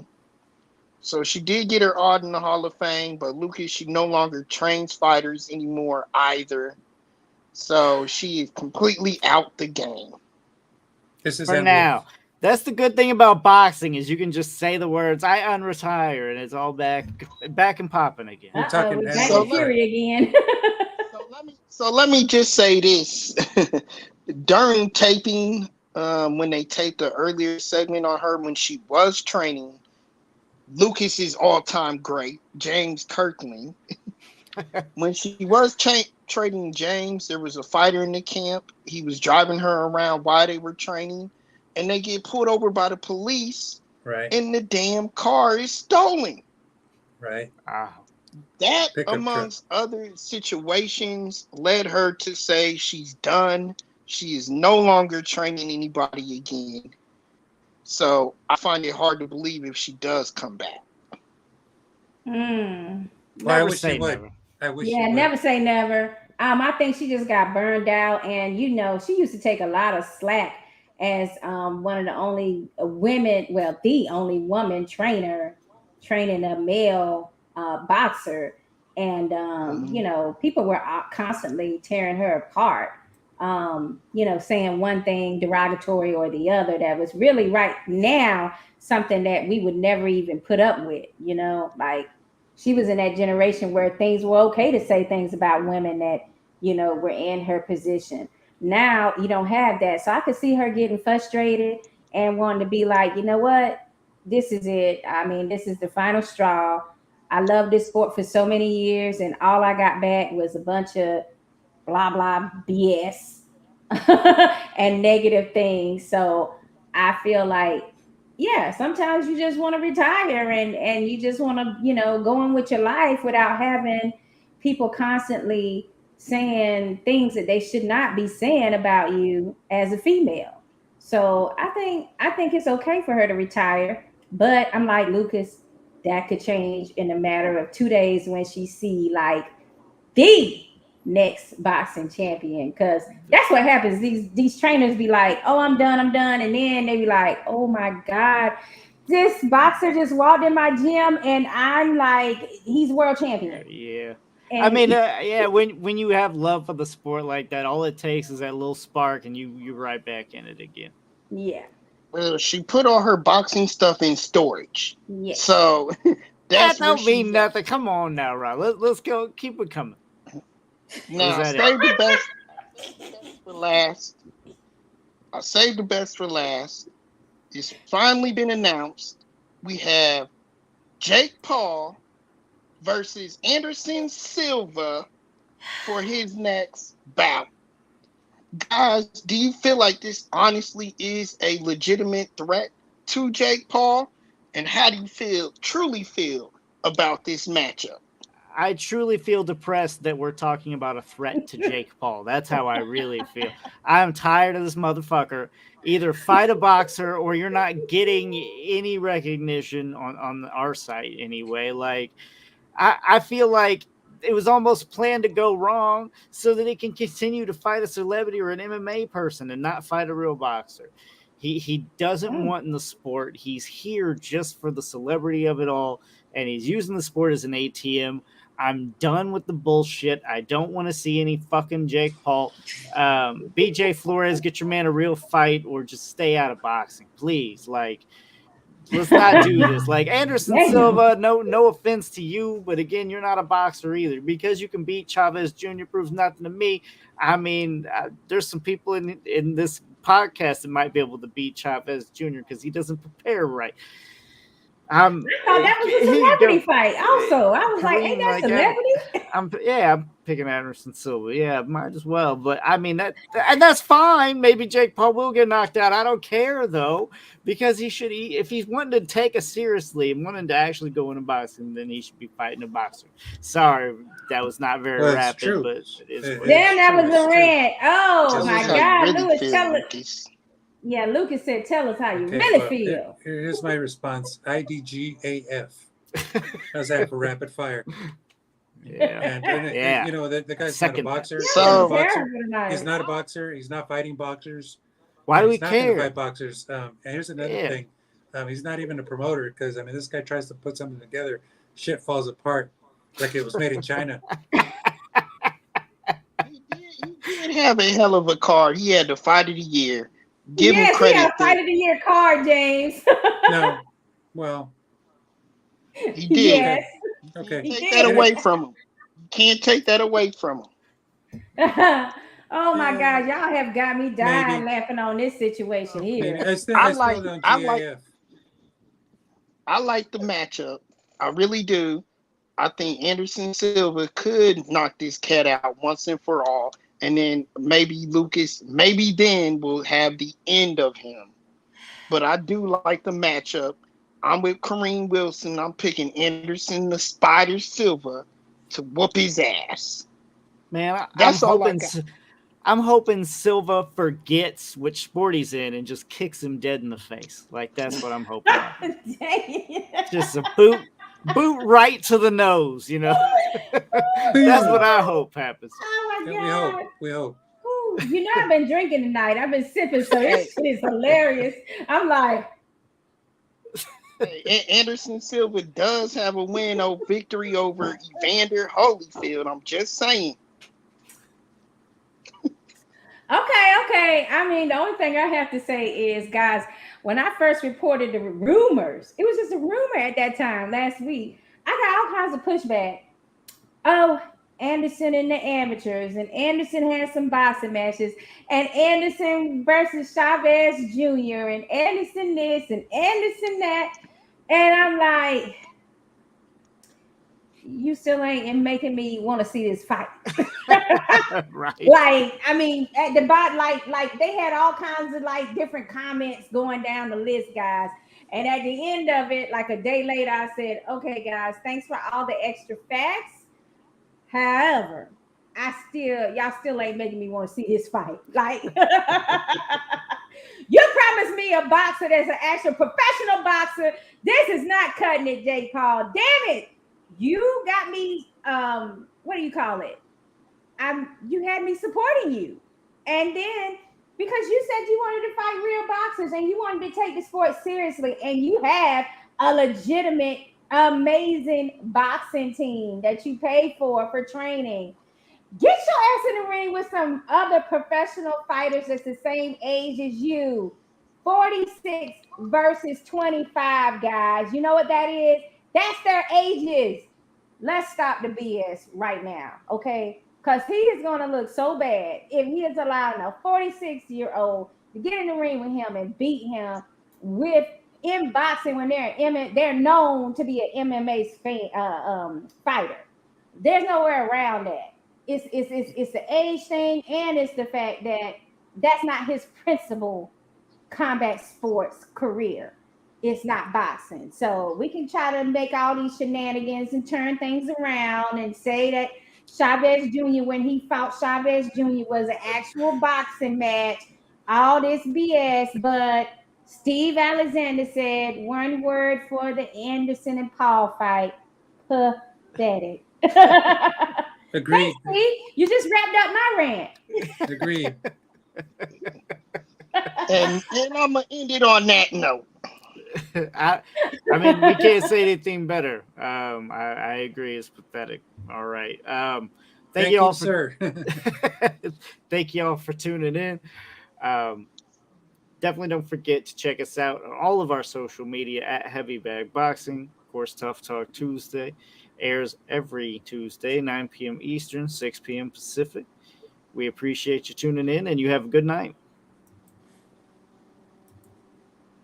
So she did get her odd in the Hall of Fame, but Lucas, she no longer trains fighters anymore either. So she is completely out the game. This is For Ann Wolf. now. That's the good thing about boxing is you can just say the words "I unretire" and it's all back and popping again. You're Uh-oh, talking we Ann back Wolf, to Fury again. So let me just say this: during taping, when they taped the earlier segment on her when she was training, Lucas's all-time great, James Kirkland. When she was training James, there was a fighter in the camp. He was driving her around while they were training, and they get pulled over by the police, right? and the damn car is stolen. Right. That, Pickup truck. amongst other situations, led her to say she's done. She is no longer training anybody again. So I find it hard to believe if she does come back. Mm. Well, I Never wish say she would. never. I wish Yeah, she would. never say never. I think she just got burned out, and you know, she used to take a lot of slack as one of the only women, well, the only woman trainer training a male boxer, and you know, people were constantly tearing her apart. You know, saying one thing derogatory or the other that was really right now something that we would never even put up with. You know, like she was in that generation where things were okay to say things about women that, you know, were in her position. Now you don't have that. So I could see her getting frustrated and wanting to be like, you know what? This is it. I mean, this is the final straw. I love this sport for so many years, and all I got back was a bunch of blah, blah, BS and negative things. So I feel like, yeah, sometimes you just want to retire and you just want to, you know, go on with your life without having people constantly saying things that they should not be saying about you as a female. So I think it's okay for her to retire, but I'm like Lucas, that could change in a matter of 2 days when she see like the next boxing champion, because that's what happens. These trainers be like, oh, I'm done, and then they be like, oh my god, this boxer just walked in my gym and I'm like, he's world champion. Yeah. I And mean, yeah. When you have love for the sport like that, all it takes is that little spark, and you're right back in it again. yeah, Well, she put all her boxing stuff in storage. yes. So That that's where don't mean she's nothing. at. Come on now, Rob. Let's go. Keep it coming. Now, that save the best for last. I'll save the best for last. It's finally been announced. We have Jake Paul versus Anderson Silva for his next bout. Guys, do you feel like this honestly is a legitimate threat to Jake Paul? And how do you truly feel about this matchup? I truly feel depressed that we're talking about a threat to Jake Paul. That's how I really feel. I'm tired of this motherfucker. Either fight a boxer or you're not getting any recognition on our site anyway. Like, I feel like it was almost planned to go wrong so that it can continue to fight a celebrity or an MMA person and not fight a real boxer. He doesn't want in the sport. He's here just for the celebrity of it all, and he's using the sport as an ATM. I'm done with the bullshit. I don't want to see any fucking Jake Paul. BJ Flores, get your man a real fight or just stay out of boxing, please. Like, let's not do this. Like Anderson Silva, no offense to you, but again, you're not a boxer either. Because you can beat Chavez Jr. proves nothing to me. I mean, there's some people in this podcast that might be able to beat Chavez Jr. because he doesn't prepare right. I thought that was a celebrity fight. Also, I was like, ain't that celebrity? I'm picking Anderson Silva. Yeah, might as well. But I mean and that's fine. Maybe Jake Paul will get knocked out. I don't care though, because if he's wanting to take us seriously and wanting to actually go into boxing, then he should be fighting a boxer. Sorry, that was not very rapid, true. But it is. Damn, that was a rant. Oh my God, really Lewis, tell us. Yeah, Lucas said, tell us how you really feel. Here's my response. IDGAF. How's that for rapid fire? Yeah. And you know, the guy's not a boxer. He's not a boxer. He's not fighting boxers. Why do we He's not care? going to fight boxers. And here's another thing. He's not even a promoter because, I mean, this guy tries to put something together. Shit falls apart like it was made in China. He did have a hell of a card. He had the fight of the year. Give him credit. He had a fight of the year card, James. No. Well. He did. Yes. Okay. Take that away from him. You can't take that away from him. Oh my God, y'all have got me dying laughing on this situation here. I like the matchup. I really do. I think Anderson Silva could knock this cat out once and for all. And then maybe Lucas, then we'll have the end of him. But I do like the matchup. I'm with Kareem Wilson. I'm picking Anderson the Spider Silva to whoop his ass. Man, I'm hoping Silva forgets which sport he's in and just kicks him dead in the face. Like, that's what I'm hoping. Just a boot right to the nose, you know. That's what I hope happens. Oh my God. We hope. Ooh, you know, I've been drinking tonight. I've been sipping, so this shit is hilarious. I'm like, Anderson Silva does have a victory over Evander Holyfield. I'm just saying. Okay. I mean, the only thing I have to say is, guys, when I first reported the rumors, it was just a rumor at that time last week. I got all kinds of pushback. Oh, Anderson and the amateurs, and Anderson had some boxing matches, and Anderson versus Chavez Jr., and Anderson this, and Anderson that. And I'm like, you still ain't making me want to see this fight. Right. Like, I mean, at the bottom, like they had all kinds of like different comments going down the list, guys. And at the end of it, like a day later, I said, okay, guys, thanks for all the extra facts. However, y'all still ain't making me want to see this fight. Like, you promised me a boxer that's an actual professional boxer. This is not cutting it, Jake Paul. Damn it. You got me, what do you call it? You had me supporting you. And then, because you said you wanted to fight real boxers and you wanted to take the sport seriously, and you have a legitimate, amazing boxing team that you pay for training. Get your ass in the ring with some other professional fighters that's the same age as you. 46 versus 25, guys. You know what that is? That's their ages. Let's stop the BS right now, okay? Because he is going to look so bad if he is allowing a 46-year-old to get in the ring with him and beat him in boxing when they're known to be an MMA fighter. There's nowhere around that. It's the age thing, and it's the fact that that's not his principal combat sports career. it's not boxing. So we can try to make all these shenanigans and turn things around and say that Chavez Jr., when he fought Chavez Jr., was an actual boxing match, all this BS. But Steve Alexander said one word for the Anderson and Paul fight: pathetic. Agreed. Hey, you just wrapped up my rant. Agreed. And I'm gonna end it on that note. I mean, we can't say anything better. I agree. It's pathetic. All right. Thank you all, sir. Thank you all for tuning in. Definitely don't forget to check us out on all of our social media at Heavy Bag Boxing. Of course, Tough Talk Tuesday airs every Tuesday, 9 p.m. Eastern, 6 p.m. Pacific. We appreciate you tuning in, and you have a good night.